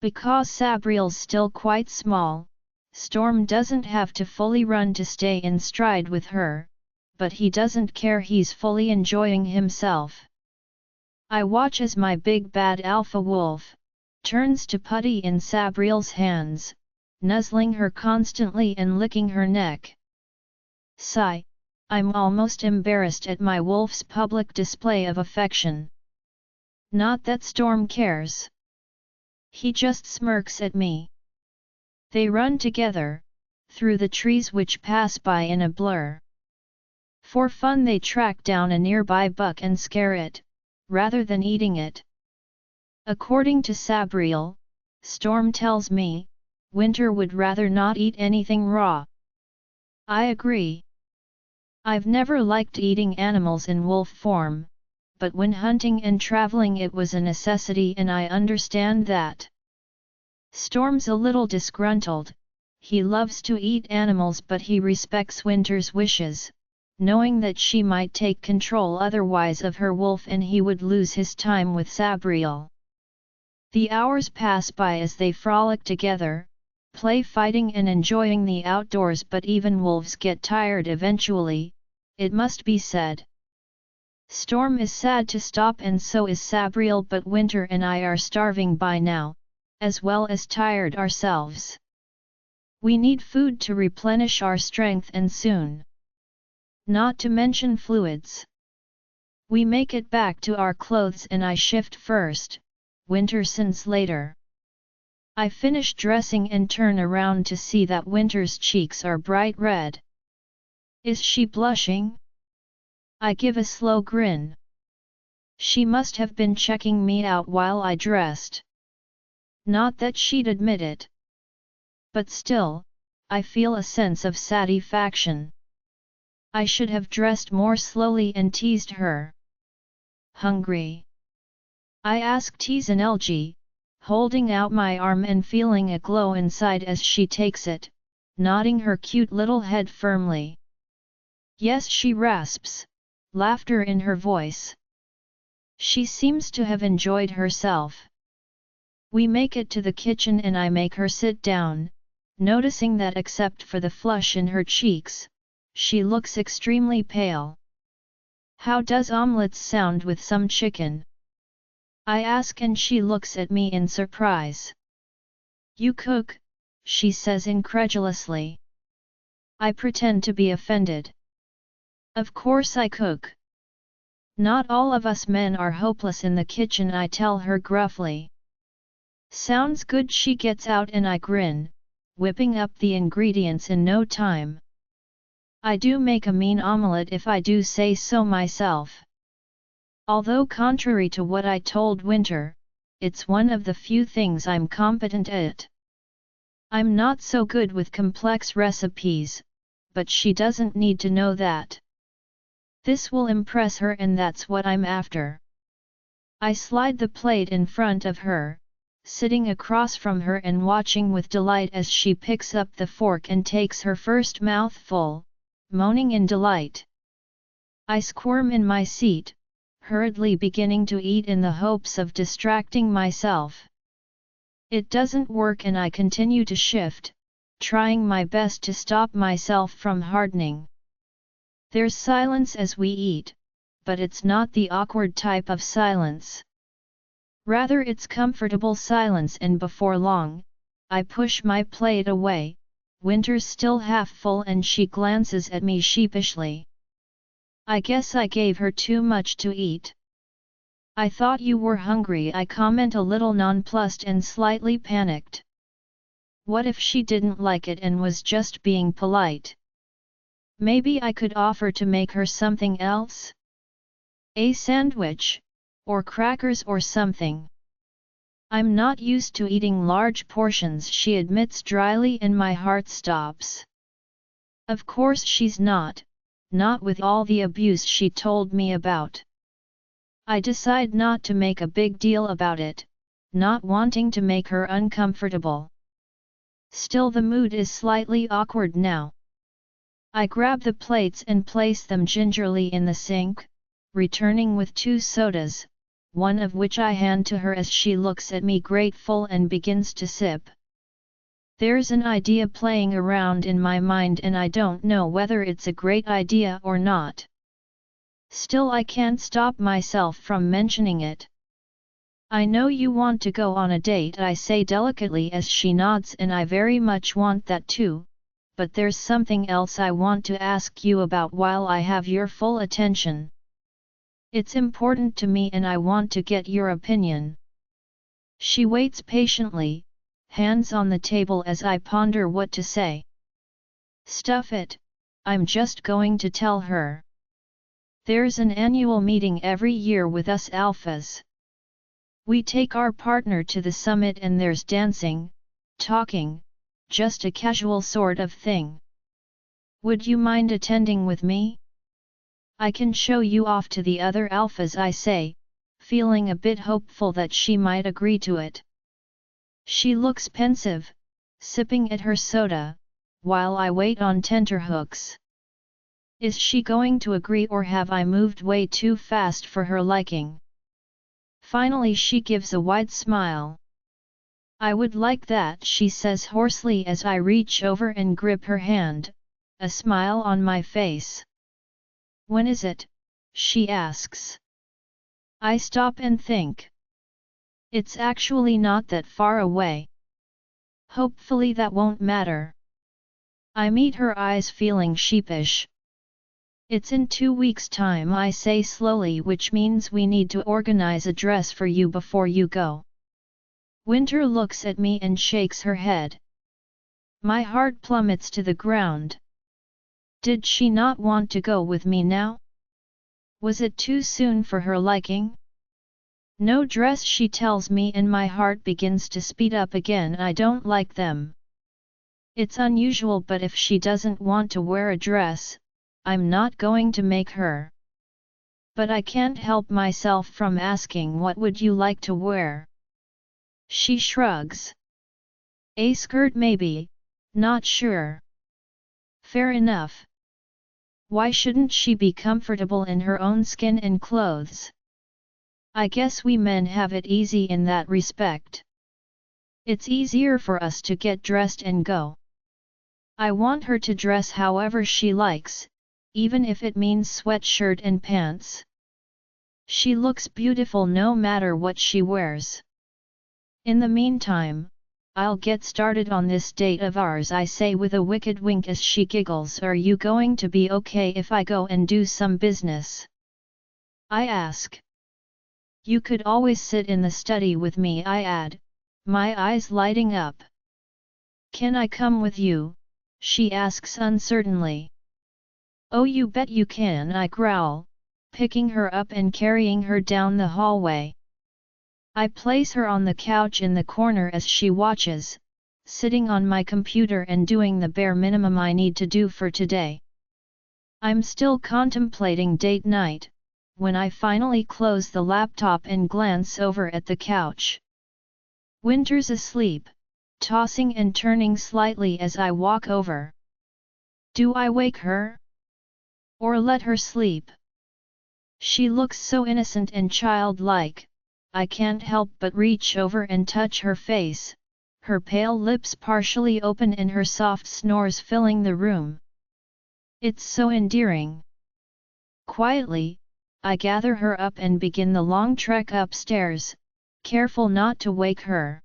Because Sabriel's still quite small, Storm doesn't have to fully run to stay in stride with her, but he doesn't care, he's fully enjoying himself. I watch as my big bad alpha wolf turns to putty in Sabriel's hands, nuzzling her constantly and licking her neck. Sigh, I'm almost embarrassed at my wolf's public display of affection. Not that Storm cares. He just smirks at me. They run together, through the trees which pass by in a blur. For fun they track down a nearby buck and scare it, rather than eating it. According to Sabriel, Storm tells me, Winter would rather not eat anything raw. I agree. I've never liked eating animals in wolf form, but when hunting and traveling it was a necessity and I understand that. Storm's a little disgruntled, he loves to eat animals but he respects Winter's wishes, knowing that she might take control otherwise of her wolf and he would lose his time with Sabriel. The hours pass by as they frolic together, play fighting and enjoying the outdoors, but even wolves get tired eventually, it must be said. Storm is sad to stop and so is Sabriel, but Winter and I are starving by now, as well as tired ourselves. We need food to replenish our strength and soon. Not to mention fluids. We make it back to our clothes and I shift first, Winter sins later. I finish dressing and turn around to see that Winter's cheeks are bright red. Is she blushing? I give a slow grin. She must have been checking me out while I dressed. Not that she'd admit it. But still, I feel a sense of satisfaction. I should have dressed more slowly and teased her. Hungry? I ask teasingly, holding out my arm and feeling a glow inside as she takes it, nodding her cute little head firmly. Yes, she rasps, laughter in her voice. She seems to have enjoyed herself. We make it to the kitchen and I make her sit down, noticing that except for the flush in her cheeks, she looks extremely pale. How does omelets sound with some chicken? I ask and she looks at me in surprise. You cook, she says incredulously. I pretend to be offended. Of course I cook. Not all of us men are hopeless in the kitchen, I tell her gruffly. Sounds good, she gets out and I grin, whipping up the ingredients in no time. I do make a mean omelette if I do say so myself. Although contrary to what I told Winter, it's one of the few things I'm competent at. I'm not so good with complex recipes, but she doesn't need to know that. This will impress her and that's what I'm after. I slide the plate in front of her, sitting across from her and watching with delight as she picks up the fork and takes her first mouthful, moaning in delight. I squirm in my seat, hurriedly beginning to eat in the hopes of distracting myself. It doesn't work and I continue to shift, trying my best to stop myself from hardening. There's silence as we eat, but it's not the awkward type of silence. Rather it's comfortable silence, and before long, I push my plate away, Winter's still half full and she glances at me sheepishly. I guess I gave her too much to eat. I thought you were hungry, I comment, a little nonplussed and slightly panicked. What if she didn't like it and was just being polite? Maybe I could offer to make her something else? A sandwich, or crackers or something. I'm not used to eating large portions, she admits dryly, and my heart stops. Of course she's not with all the abuse she told me about. I decide not to make a big deal about it, not wanting to make her uncomfortable. Still, the mood is slightly awkward now. I grab the plates and place them gingerly in the sink, returning with 2 sodas, one of which I hand to her as she looks at me grateful and begins to sip. There's an idea playing around in my mind and I don't know whether it's a great idea or not. Still, I can't stop myself from mentioning it. I know you want to go on a date, I say delicately as she nods, and I very much want that too, but there's something else I want to ask you about while I have your full attention. It's important to me and I want to get your opinion. She waits patiently, hands on the table as I ponder what to say. Stuff it, I'm just going to tell her. There's an annual meeting every year with us alphas. We take our partner to the summit and there's dancing, talking, just a casual sort of thing. Would you mind attending with me? I can show you off to the other alphas, I say, feeling a bit hopeful that she might agree to it. She looks pensive, sipping at her soda, while I wait on tenterhooks. Is she going to agree, or have I moved way too fast for her liking? Finally she gives a wide smile. I would like that, she says hoarsely as I reach over and grip her hand, a smile on my face. When is it? She asks. I stop and think. It's actually not that far away. Hopefully that won't matter. I meet her eyes, feeling sheepish. It's in 2 weeks' time, I say slowly, which means we need to organize a dress for you before you go. Winter looks at me and shakes her head. My heart plummets to the ground. Did she not want to go with me now? Was it too soon for her liking? No dress, she tells me, and my heart begins to speed up again. I don't like them. It's unusual, but if she doesn't want to wear a dress, I'm not going to make her. But I can't help myself from asking, what would you like to wear? She shrugs. A skirt maybe, not sure. Fair enough. Why shouldn't she be comfortable in her own skin and clothes? I guess we men have it easy in that respect. It's easier for us to get dressed and go. I want her to dress however she likes, even if it means sweatshirt and pants. She looks beautiful no matter what she wears. In the meantime, I'll get started on this date of ours, I say with a wicked wink as she giggles. Are you going to be okay if I go and do some business? I ask. You could always sit in the study with me, I add, my eyes lighting up. Can I come with you? She asks uncertainly. Oh, you bet you can, I growl, picking her up and carrying her down the hallway. I place her on the couch in the corner as she watches, sitting on my computer and doing the bare minimum I need to do for today. I'm still contemplating date night, when I finally close the laptop and glance over at the couch. Winter's asleep, tossing and turning slightly as I walk over. Do I wake her? Or let her sleep? She looks so innocent and childlike, I can't help but reach over and touch her face, her pale lips partially open and her soft snores filling the room. It's so endearing. Quietly, I gather her up and begin the long trek upstairs, careful not to wake her.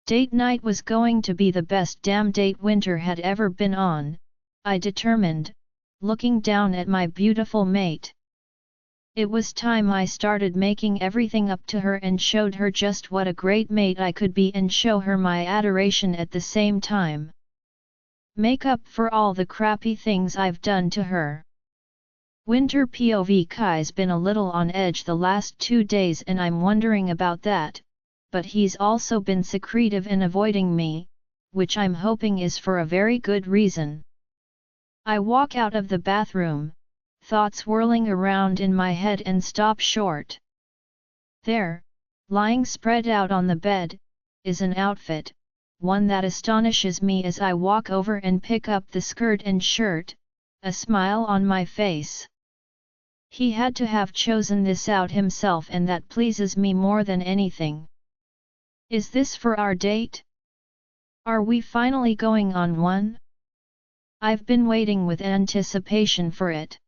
Date night was going to be the best damn date Winter had ever been on, I determined, looking down at my beautiful mate. It was time I started making everything up to her and showed her just what a great mate I could be and show her my adoration at the same time. Make up for all the crappy things I've done to her. Winter POV Kai's been a little on edge the last 2 days and I'm wondering about that, but he's also been secretive and avoiding me, which I'm hoping is for a very good reason. I walk out of the bathroom, thoughts whirling around in my head and stop short. There, lying spread out on the bed, is an outfit, one that astonishes me as I walk over and pick up the skirt and shirt, a smile on my face. He had to have chosen this out himself and that pleases me more than anything. Is this for our date? Are we finally going on one? I've been waiting with anticipation for it.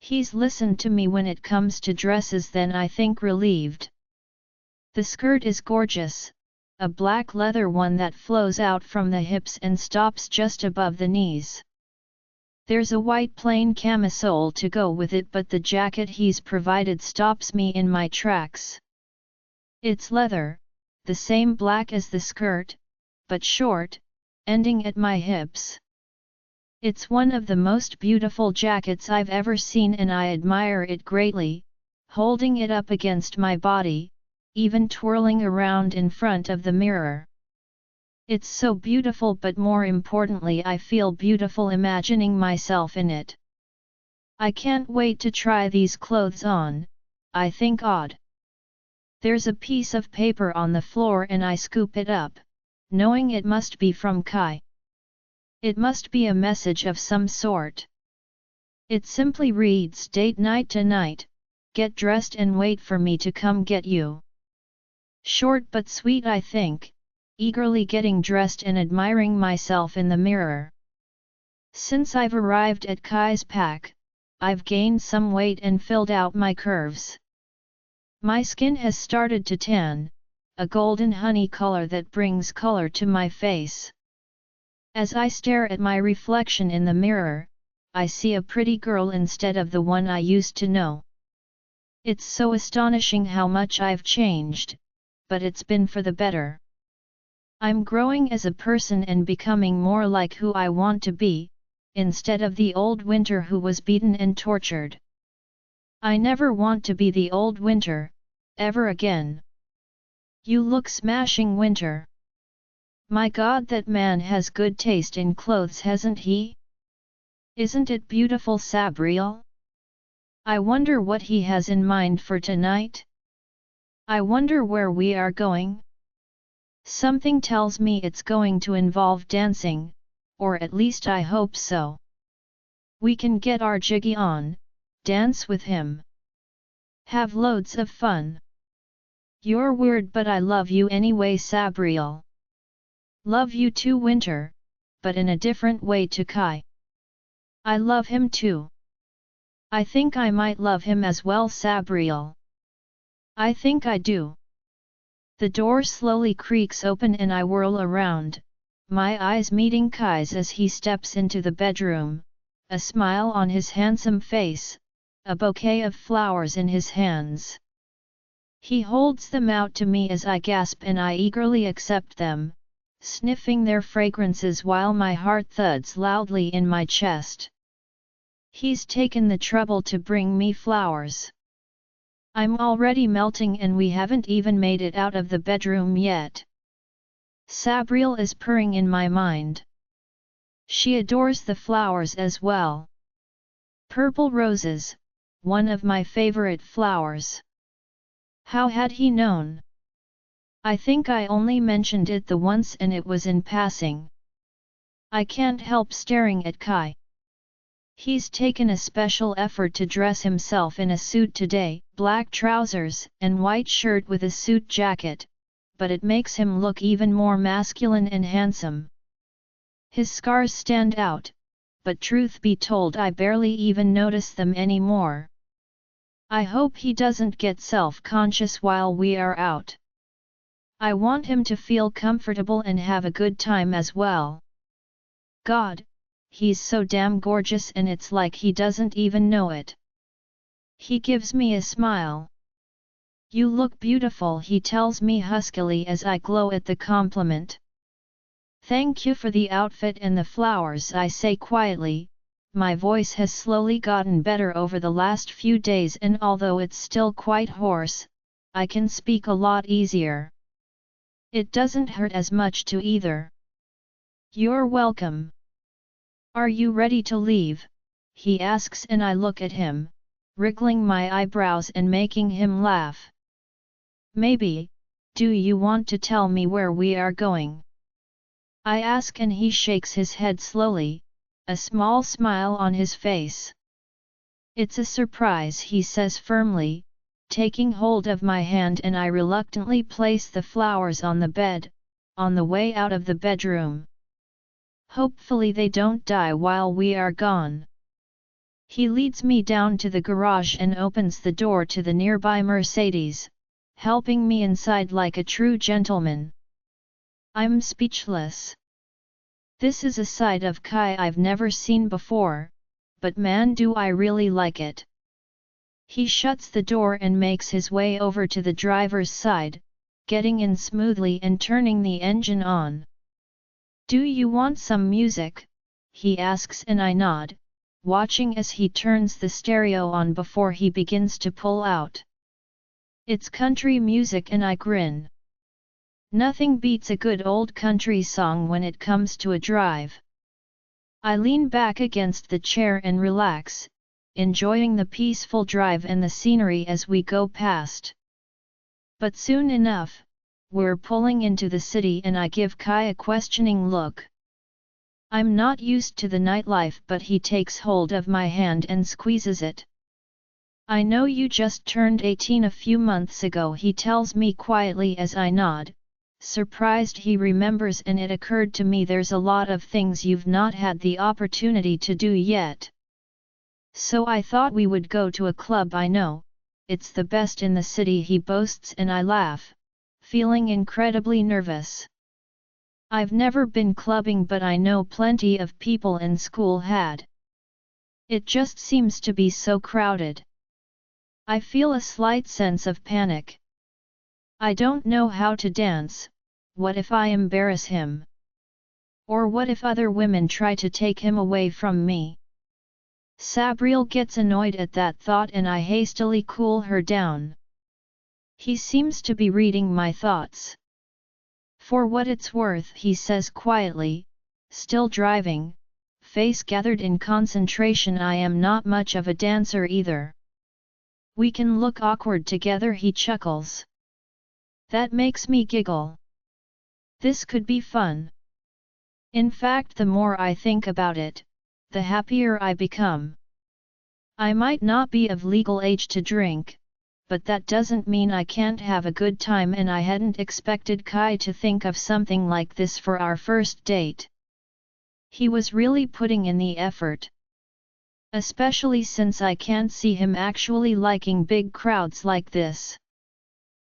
He's listened to me when it comes to dresses, then I think relieved. The skirt is gorgeous, a black leather one that flows out from the hips and stops just above the knees. There's a white plain camisole to go with it, but the jacket he's provided stops me in my tracks. It's leather, the same black as the skirt, but short, ending at my hips. It's one of the most beautiful jackets I've ever seen and I admire it greatly, holding it up against my body, even twirling around in front of the mirror. It's so beautiful, but more importantly I feel beautiful imagining myself in it. I can't wait to try these clothes on, I think odd. There's a piece of paper on the floor and I scoop it up, knowing it must be from Kai. It must be a message of some sort. It simply reads, "Date night tonight, get dressed and wait for me to come get you." Short but sweet, I think, eagerly getting dressed and admiring myself in the mirror. Since I've arrived at Kai's pack, I've gained some weight and filled out my curves. My skin has started to tan, a golden honey color that brings color to my face. As I stare at my reflection in the mirror, I see a pretty girl instead of the one I used to know. It's so astonishing how much I've changed, but it's been for the better. I'm growing as a person and becoming more like who I want to be, instead of the old Winter who was beaten and tortured. I never want to be the old Winter, ever again. You look smashing, Winter. My God, that man has good taste in clothes, hasn't he? Isn't it beautiful, Sabriel? I wonder what he has in mind for tonight? I wonder where we are going? Something tells me it's going to involve dancing, or at least I hope so. We can get our jiggy on, dance with him. Have loads of fun. You're weird, but I love you anyway, Sabriel. Love you too, Winter, but in a different way to Kai. I love him too. I think I might love him as well, Sabriel. I think I do. The door slowly creaks open and I whirl around, my eyes meeting Kai's as he steps into the bedroom, a smile on his handsome face, a bouquet of flowers in his hands. He holds them out to me as I gasp and I eagerly accept them, sniffing their fragrances while my heart thuds loudly in my chest. He's taken the trouble to bring me flowers. I'm already melting and we haven't even made it out of the bedroom yet. Sabriel is purring in my mind. She adores the flowers as well. Purple roses, one of my favorite flowers. How had he known? I think I only mentioned it the once and it was in passing. I can't help staring at Kai. He's taken a special effort to dress himself in a suit today, black trousers and white shirt with a suit jacket, but it makes him look even more masculine and handsome. His scars stand out, but truth be told I barely even notice them anymore. I hope he doesn't get self-conscious while we are out. I want him to feel comfortable and have a good time as well. God, he's so damn gorgeous and it's like he doesn't even know it. He gives me a smile. You look beautiful, he tells me huskily as I glow at the compliment. Thank you for the outfit and the flowers, I say quietly. My voice has slowly gotten better over the last few days and although it's still quite hoarse, I can speak a lot easier. It doesn't hurt as much to either. You're welcome. Are you ready to leave? He asks and I look at him, wriggling my eyebrows and making him laugh. Maybe. Do you want to tell me where we are going? I ask and he shakes his head slowly, a small smile on his face. It's a surprise, he says firmly, taking hold of my hand and I reluctantly place the flowers on the bed, on the way out of the bedroom. Hopefully they don't die while we are gone. He leads me down to the garage and opens the door to the nearby Mercedes, helping me inside like a true gentleman. I'm speechless. This is a side of Kai I've never seen before, but man do I really like it. He shuts the door and makes his way over to the driver's side, getting in smoothly and turning the engine on. Do you want some music? He asks and I nod, watching as he turns the stereo on before he begins to pull out. It's country music and I grin. Nothing beats a good old country song when it comes to a drive. I lean back against the chair and relax, enjoying the peaceful drive and the scenery as we go past. But soon enough, we're pulling into the city and I give Kai a questioning look. I'm not used to the nightlife but he takes hold of my hand and squeezes it. I know you just turned 18 a few months ago, he tells me quietly as I nod. Surprised he remembers and it occurred to me there's a lot of things you've not had the opportunity to do yet. So I thought we would go to a club I know, it's the best in the city, he boasts and I laugh, feeling incredibly nervous. I've never been clubbing but I know plenty of people in school had. It just seems to be so crowded. I feel a slight sense of panic. I don't know how to dance. What if I embarrass him? Or what if other women try to take him away from me? Sabriel gets annoyed at that thought and I hastily cool her down. He seems to be reading my thoughts. For what it's worth, he says quietly, still driving, face gathered in concentration, I am not much of a dancer either. We can look awkward together, he chuckles. That makes me giggle. This could be fun. In fact, the more I think about it, the happier I become. I might not be of legal age to drink, but that doesn't mean I can't have a good time and I hadn't expected Kai to think of something like this for our first date. He was really putting in the effort. Especially since I can't see him actually liking big crowds like this.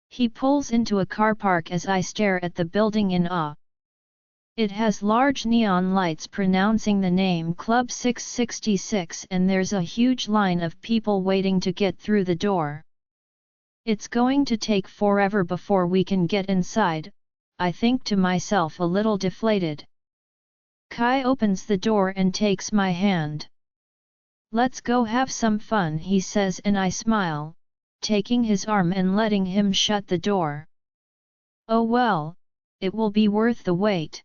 He pulls into a car park as I stare at the building in awe. It has large neon lights pronouncing the name Club 666 and there's a huge line of people waiting to get through the door. It's going to take forever before we can get inside, I think to myself, a little deflated. Kai opens the door and takes my hand. "Let's go have some fun," he says, and I smile, taking his arm and letting him shut the door. Oh well, it will be worth the wait.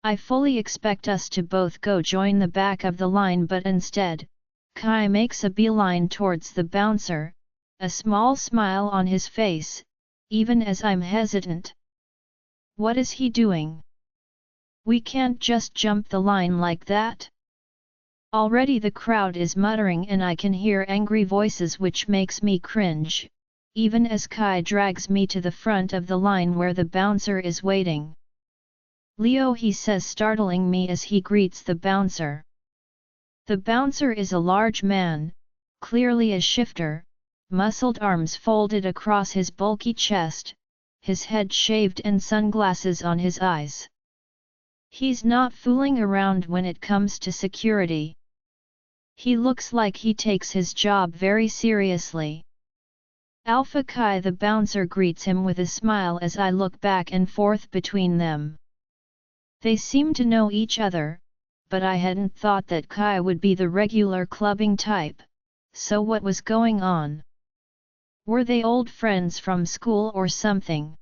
I fully expect us to both go join the back of the line, but instead, Kai makes a beeline towards the bouncer, a small smile on his face, even as I'm hesitant. What is he doing? We can't just jump the line like that. Already the crowd is muttering and I can hear angry voices, which makes me cringe, even as Kai drags me to the front of the line where the bouncer is waiting. "Leo," he says, startling me as he greets the bouncer. The bouncer is a large man, clearly a shifter, muscled arms folded across his bulky chest, his head shaved and sunglasses on his eyes. He's not fooling around when it comes to security. He looks like he takes his job very seriously. "Alpha Kai," the bouncer greets him with a smile as I look back and forth between them. They seem to know each other, but I hadn't thought that Kai would be the regular clubbing type, so what was going on? Were they old friends from school or something?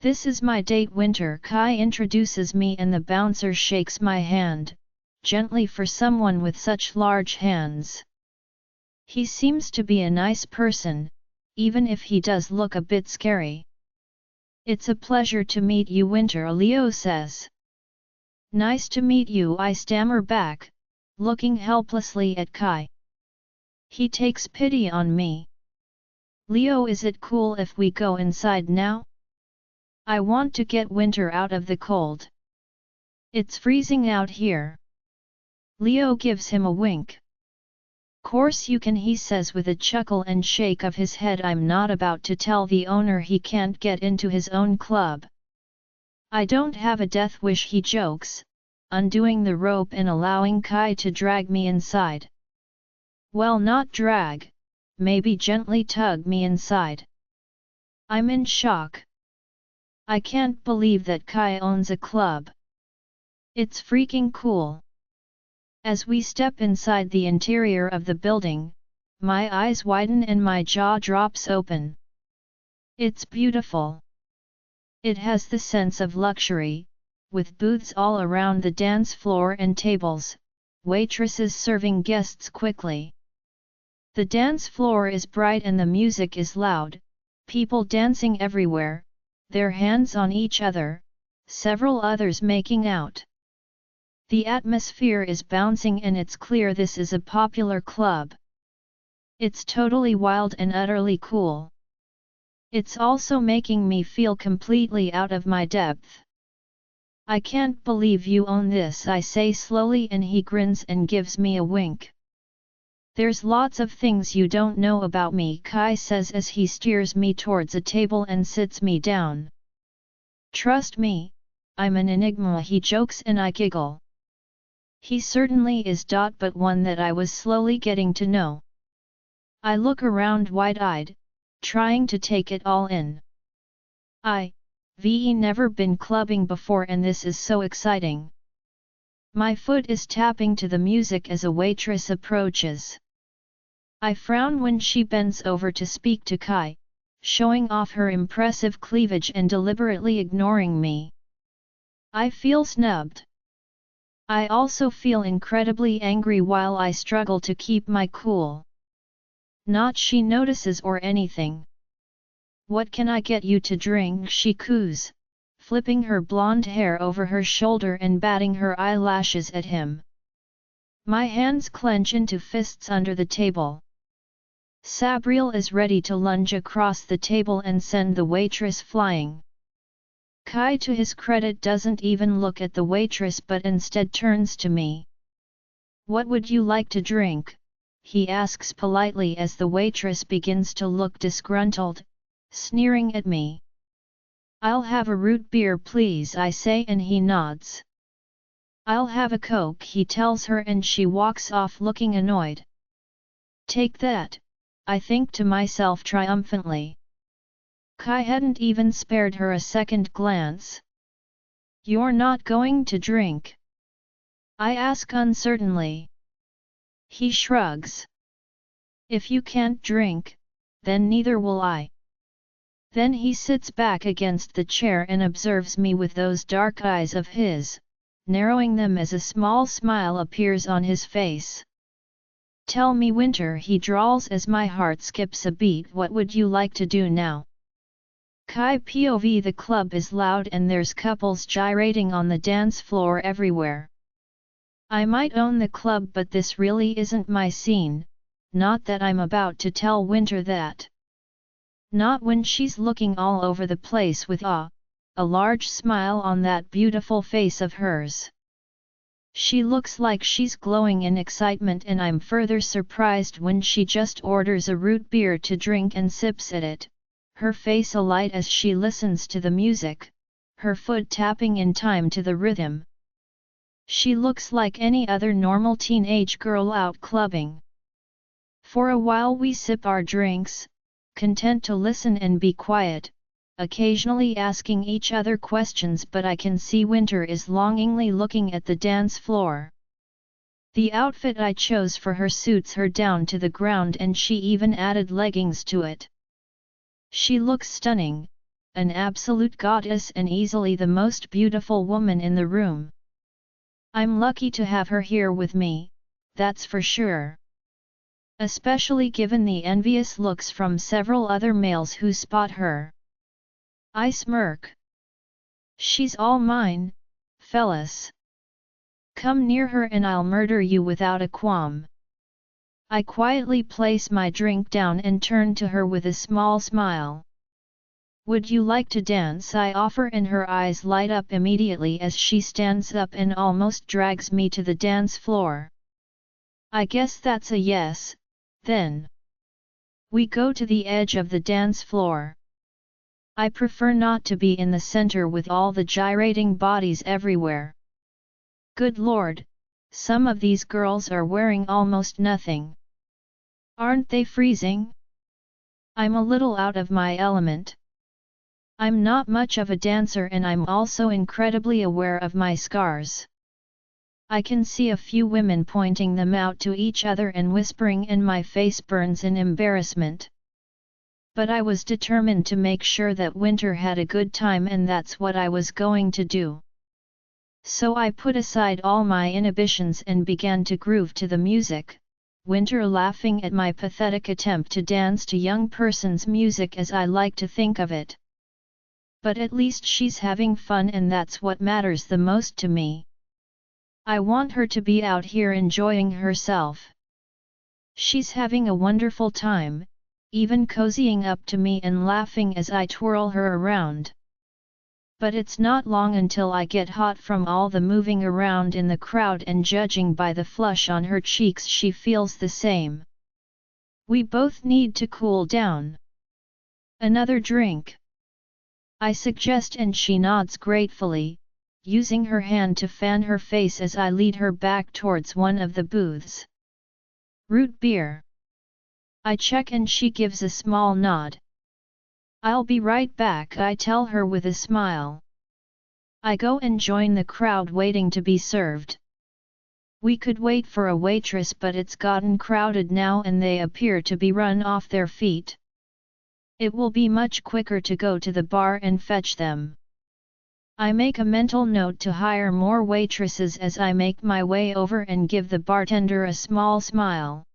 "This is my date Winter," Kai introduces me, and the bouncer shakes my hand, gently for someone with such large hands. He seems to be a nice person, even if he does look a bit scary. "It's a pleasure to meet you, Winter," Leo says. "Nice to meet you," I stammer back, looking helplessly at Kai. He takes pity on me. "Leo, is it cool if we go inside now? I want to get Winter out of the cold. It's freezing out here." Leo gives him a wink. "Course you can," he says with a chuckle and shake of his head. "I'm not about to tell the owner he can't get into his own club. I don't have a death wish," he jokes, undoing the rope and allowing Kai to drag me inside. Well, not drag, maybe gently tug me inside. I'm in shock. I can't believe that Kai owns a club. It's freaking cool. As we step inside the interior of the building, my eyes widen and my jaw drops open. It's beautiful. It has the sense of luxury, with booths all around the dance floor and tables, waitresses serving guests quickly. The dance floor is bright and the music is loud, people dancing everywhere, their hands on each other, several others making out. The atmosphere is bouncing and it's clear this is a popular club. It's totally wild and utterly cool. It's also making me feel completely out of my depth. "I can't believe you own this," I say slowly, and he grins and gives me a wink. "There's lots of things you don't know about me," Kai says as he steers me towards a table and sits me down. "Trust me, I'm an enigma," he jokes, and I giggle. He certainly is. But one that I was slowly getting to know. I look around wide-eyed, trying to take it all in. I've never been clubbing before and this is so exciting. My foot is tapping to the music as a waitress approaches. I frown when she bends over to speak to Kai, showing off her impressive cleavage and deliberately ignoring me. I feel snubbed. I also feel incredibly angry while I struggle to keep my cool. Not she notices or anything. "What can I get you to drink?" she coos, flipping her blonde hair over her shoulder and batting her eyelashes at him. My hands clench into fists under the table. Sabriel is ready to lunge across the table and send the waitress flying. Kai, to his credit, doesn't even look at the waitress but instead turns to me. "What would you like to drink?" he asks politely as the waitress begins to look disgruntled, sneering at me. "I'll have a root beer please," I say, and he nods. "I'll have a Coke," he tells her, and she walks off looking annoyed. "Take that," I think to myself triumphantly. Kai hadn't even spared her a second glance. "You're not going to drink?" I ask uncertainly. He shrugs. "If you can't drink, then neither will I." Then he sits back against the chair and observes me with those dark eyes of his, narrowing them as a small smile appears on his face. "Tell me, Winter," he drawls as my heart skips a beat, "what would you like to do now?" Kai POV: the club is loud and there's couples gyrating on the dance floor everywhere. I might own the club, but this really isn't my scene, not that I'm about to tell Winter that. Not when she's looking all over the place with awe, a large smile on that beautiful face of hers. She looks like she's glowing in excitement, and I'm further surprised when she just orders a root beer to drink and sips at it, her face alight as she listens to the music, her foot tapping in time to the rhythm. She looks like any other normal teenage girl out clubbing. For a while we sip our drinks, content to listen and be quiet, occasionally asking each other questions, but I can see Winter is longingly looking at the dance floor. The outfit I chose for her suits her down to the ground, and she even added leggings to it. She looks stunning, an absolute goddess and easily the most beautiful woman in the room. I'm lucky to have her here with me, that's for sure. Especially given the envious looks from several other males who spot her. I smirk. "She's all mine, fellas. Come near her and I'll murder you without a qualm." I quietly place my drink down and turn to her with a small smile. "Would you like to dance?" I offer, and her eyes light up immediately as she stands up and almost drags me to the dance floor. I guess that's a yes, then. We go to the edge of the dance floor. I prefer not to be in the center with all the gyrating bodies everywhere. Good Lord, some of these girls are wearing almost nothing. Aren't they freezing? I'm a little out of my element. I'm not much of a dancer, and I'm also incredibly aware of my scars. I can see a few women pointing them out to each other and whispering, and my face burns in embarrassment. But I was determined to make sure that Winter had a good time, and that's what I was going to do. So I put aside all my inhibitions and began to groove to the music, Winter laughing at my pathetic attempt to dance to young person's music, as I like to think of it. But at least she's having fun, and that's what matters the most to me. I want her to be out here enjoying herself. She's having a wonderful time, even cozying up to me and laughing as I twirl her around. But it's not long until I get hot from all the moving around in the crowd, and judging by the flush on her cheeks, she feels the same. We both need to cool down. Another drink? I suggest, and she nods gratefully, using her hand to fan her face as I lead her back towards one of the booths. Root beer. I check, and she gives a small nod. I'll be right back, I tell her with a smile. I go and join the crowd waiting to be served. We could wait for a waitress, but it's gotten crowded now and they appear to be run off their feet. It will be much quicker to go to the bar and fetch them. I make a mental note to hire more waitresses as I make my way over and give the bartender a small smile.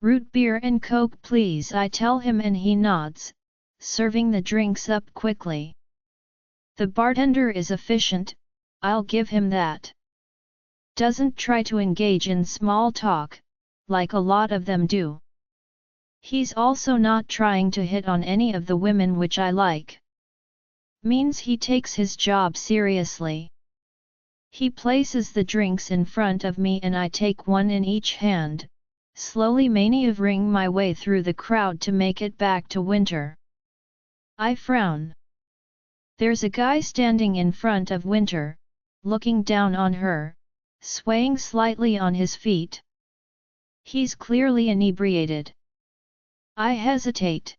Root beer and Coke please, I tell him, and he nods, serving the drinks up quickly. The bartender is efficient, I'll give him that. Doesn't try to engage in small talk, like a lot of them do. He's also not trying to hit on any of the women, which I like. Means he takes his job seriously. He places the drinks in front of me and I take one in each hand, slowly maneuvering my way through the crowd to make it back to Winter. I frown. There's a guy standing in front of Winter, looking down on her, swaying slightly on his feet. He's clearly inebriated. I hesitate.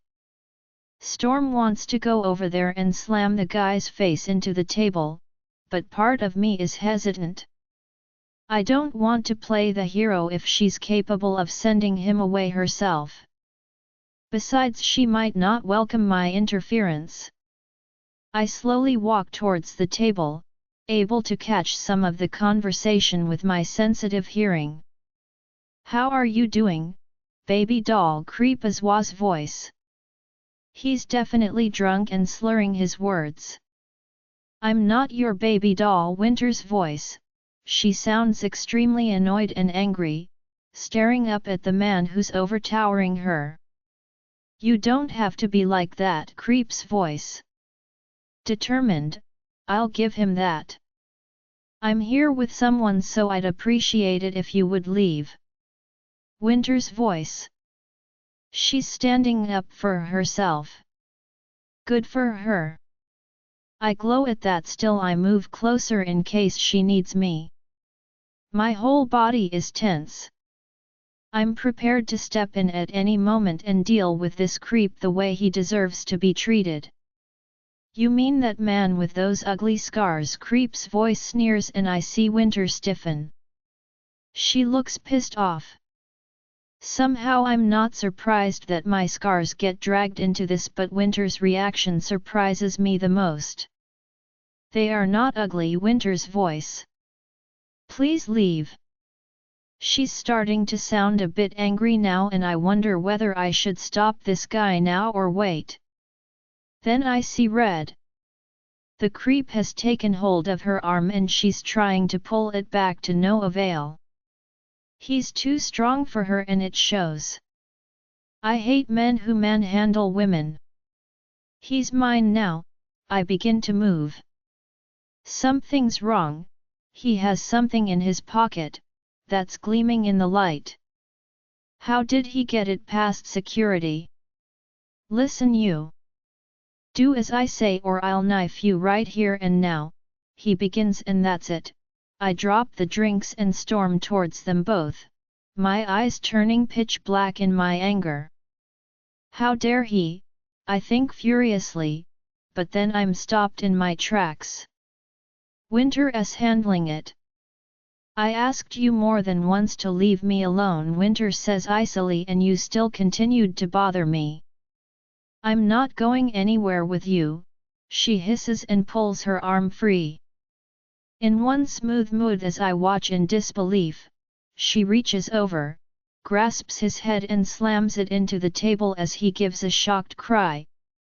Storm wants to go over there and slam the guy's face into the table, but part of me is hesitant. I don't want to play the hero if she's capable of sending him away herself. Besides, she might not welcome my interference. I slowly walk towards the table, able to catch some of the conversation with my sensitive hearing. "How are you doing, baby doll?" Creepa's voice. He's definitely drunk and slurring his words. "I'm not your baby doll." Winter's voice. She sounds extremely annoyed and angry, staring up at the man who's overtowering her. "You don't have to be like that." Creep's voice. Determined, "I'll give him that. I'm here with someone, so I'd appreciate it if you would leave." Winter's voice. She's standing up for herself. Good for her. I glow at that. Still, I move closer in case she needs me. My whole body is tense. I'm prepared to step in at any moment and deal with this creep the way he deserves to be treated. "You mean that man with those ugly scars?" Creep's voice sneers, and I see Winter stiffen. She looks pissed off. Somehow I'm not surprised that my scars get dragged into this, but Winter's reaction surprises me the most. "They are not ugly." Winter's voice. "Please leave." She's starting to sound a bit angry now, and I wonder whether I should stop this guy now or wait. Then I see red. The creep has taken hold of her arm and she's trying to pull it back to no avail. He's too strong for her, and it shows. I hate men who manhandle women. He's mine now. I begin to move. Something's wrong. He has something in his pocket that's gleaming in the light. How did he get it past security? "Listen, you. Do as I say or I'll knife you right here and now," he begins, and that's it. I drop the drinks and storm towards them both, my eyes turning pitch black in my anger. How dare he? I think furiously, but then I'm stopped in my tracks. Winter's handling it. "I asked you more than once to leave me alone," Winter says icily, "and you still continued to bother me." "I'm not going anywhere with you," she hisses and pulls her arm free. In one smooth move, as I watch in disbelief, she reaches over, grasps his head and slams it into the table as he gives a shocked cry,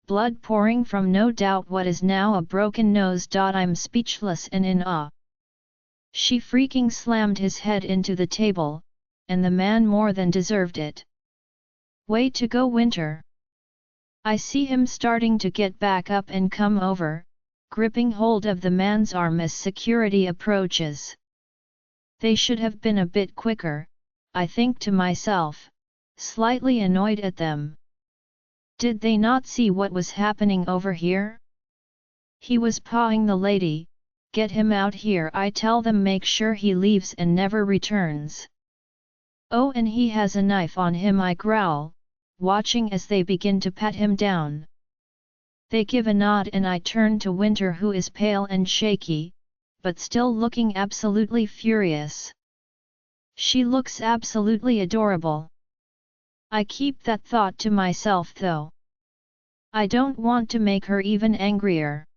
blood pouring from no doubt what is now a broken nose. I'm speechless and in awe. She freaking slammed his head into the table, and the man more than deserved it. Way to go, Winter. I see him starting to get back up and come over, gripping hold of the man's arm as security approaches. They should have been a bit quicker, I think to myself, slightly annoyed at them. Did they not see what was happening over here? He was pawing the lady. "Get him out here," I tell them. "Make sure he leaves and never returns." "Oh, and he has a knife on him," I growl, watching as they begin to pat him down. They give a nod and I turn to Winter, who is pale and shaky, but still looking absolutely furious. She looks absolutely adorable. I keep that thought to myself though. I don't want to make her even angrier.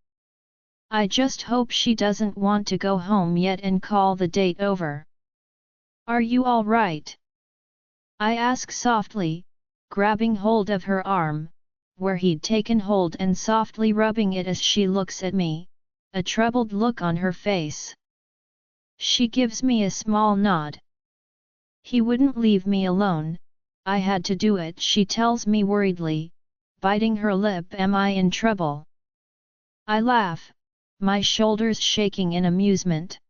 I just hope she doesn't want to go home yet and call the date over. "Are you all right?" I ask softly, grabbing hold of her arm, where he'd taken hold, and softly rubbing it as she looks at me, a troubled look on her face. She gives me a small nod. "He wouldn't leave me alone, I had to do it," she tells me worriedly, biting her lip. Am I in trouble? I laugh, my shoulders shaking in amusement.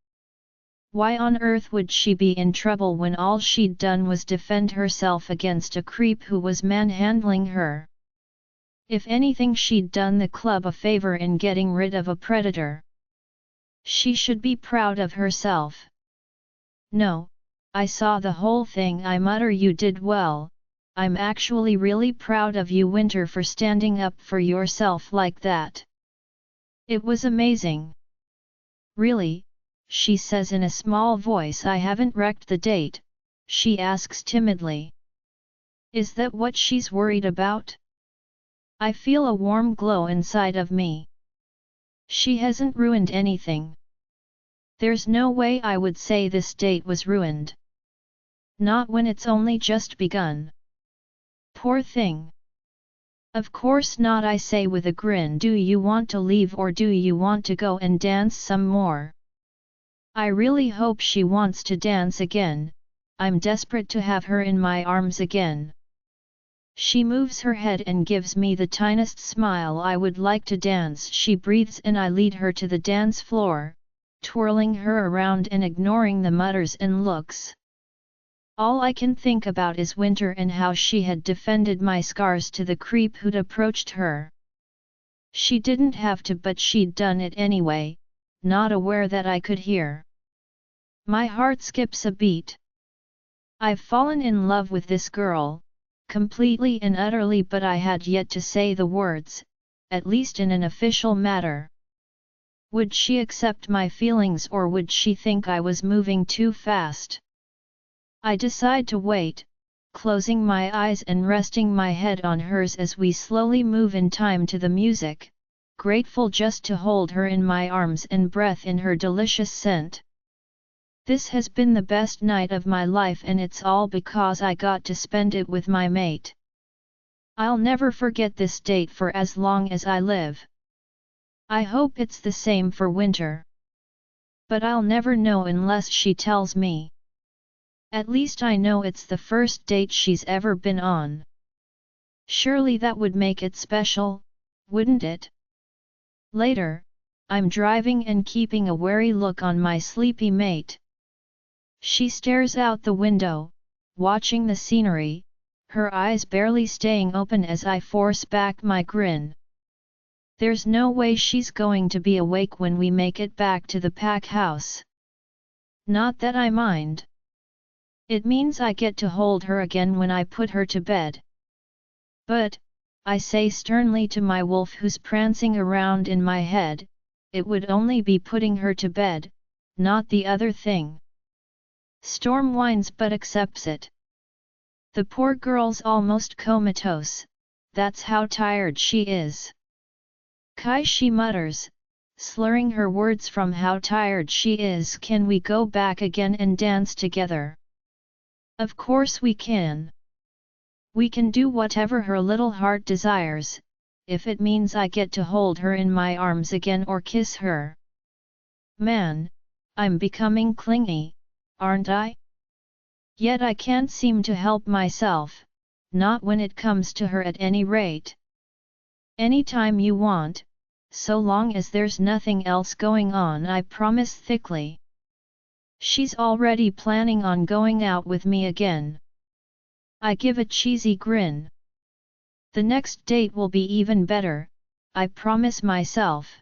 Why on earth would she be in trouble when all she'd done was defend herself against a creep who was manhandling her? If anything, she'd done the club a favor in getting rid of a predator. She should be proud of herself. No, I saw the whole thing, I mutter. You did well. I'm actually really proud of you, Winter, for standing up for yourself like that. It was amazing. Really? She says in a small voice. I haven't wrecked the date, she asks timidly. Is that what she's worried about? I feel a warm glow inside of me. She hasn't ruined anything. There's no way I would say this date was ruined. Not when it's only just begun. Poor thing. Of course not, I say with a grin. Do you want to leave or do you want to go and dance some more? I really hope she wants to dance again. I'm desperate to have her in my arms again. She moves her head and gives me the tiniest smile. I would like to dance, she breathes, and I lead her to the dance floor, twirling her around and ignoring the mutters and looks. All I can think about is Winter and how she had defended my scars to the creep who'd approached her. She didn't have to, but she'd done it anyway, not aware that I could hear. My heart skips a beat. I've fallen in love with this girl, completely and utterly, but I had yet to say the words, at least in an official matter. Would she accept my feelings, or would she think I was moving too fast? I decide to wait, closing my eyes and resting my head on hers as we slowly move in time to the music, grateful just to hold her in my arms and breathe in her delicious scent. This has been the best night of my life, and it's all because I got to spend it with my mate. I'll never forget this date for as long as I live. I hope it's the same for Winter. But I'll never know unless she tells me. At least I know it's the first date she's ever been on. Surely that would make it special, wouldn't it? Later, I'm driving and keeping a wary look on my sleepy mate. She stares out the window, watching the scenery, her eyes barely staying open as I force back my grin. There's no way she's going to be awake when we make it back to the pack house. Not that I mind. It means I get to hold her again when I put her to bed. But, I say sternly to my wolf who's prancing around in my head, it would only be putting her to bed, not the other thing. Storm whines but accepts it. The poor girl's almost comatose, that's how tired she is. Kai, she mutters, slurring her words from how tired she is. Can we go back again and dance together? Of course we can. We can do whatever her little heart desires, if it means I get to hold her in my arms again or kiss her. Man, I'm becoming clingy, aren't I? Yet I can't seem to help myself, not when it comes to her at any rate. Anytime you want, so long as there's nothing else going on, I promise thickly. She's already planning on going out with me again. I give a cheesy grin. The next date will be even better, I promise myself.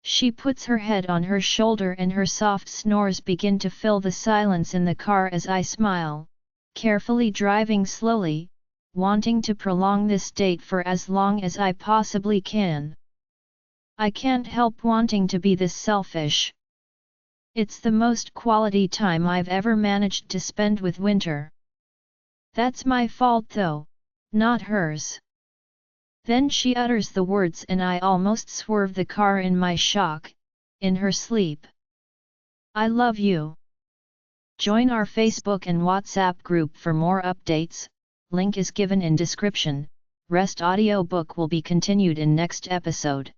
She puts her head on her shoulder and her soft snores begin to fill the silence in the car as I smile, carefully driving slowly, wanting to prolong this date for as long as I possibly can. I can't help wanting to be this selfish. It's the most quality time I've ever managed to spend with Winter. That's my fault though, not hers. Then she utters the words and I almost swerve the car in my shock, in her sleep. I love you. Join our Facebook and WhatsApp group for more updates, link is given in description. Rest audiobook will be continued in next episode.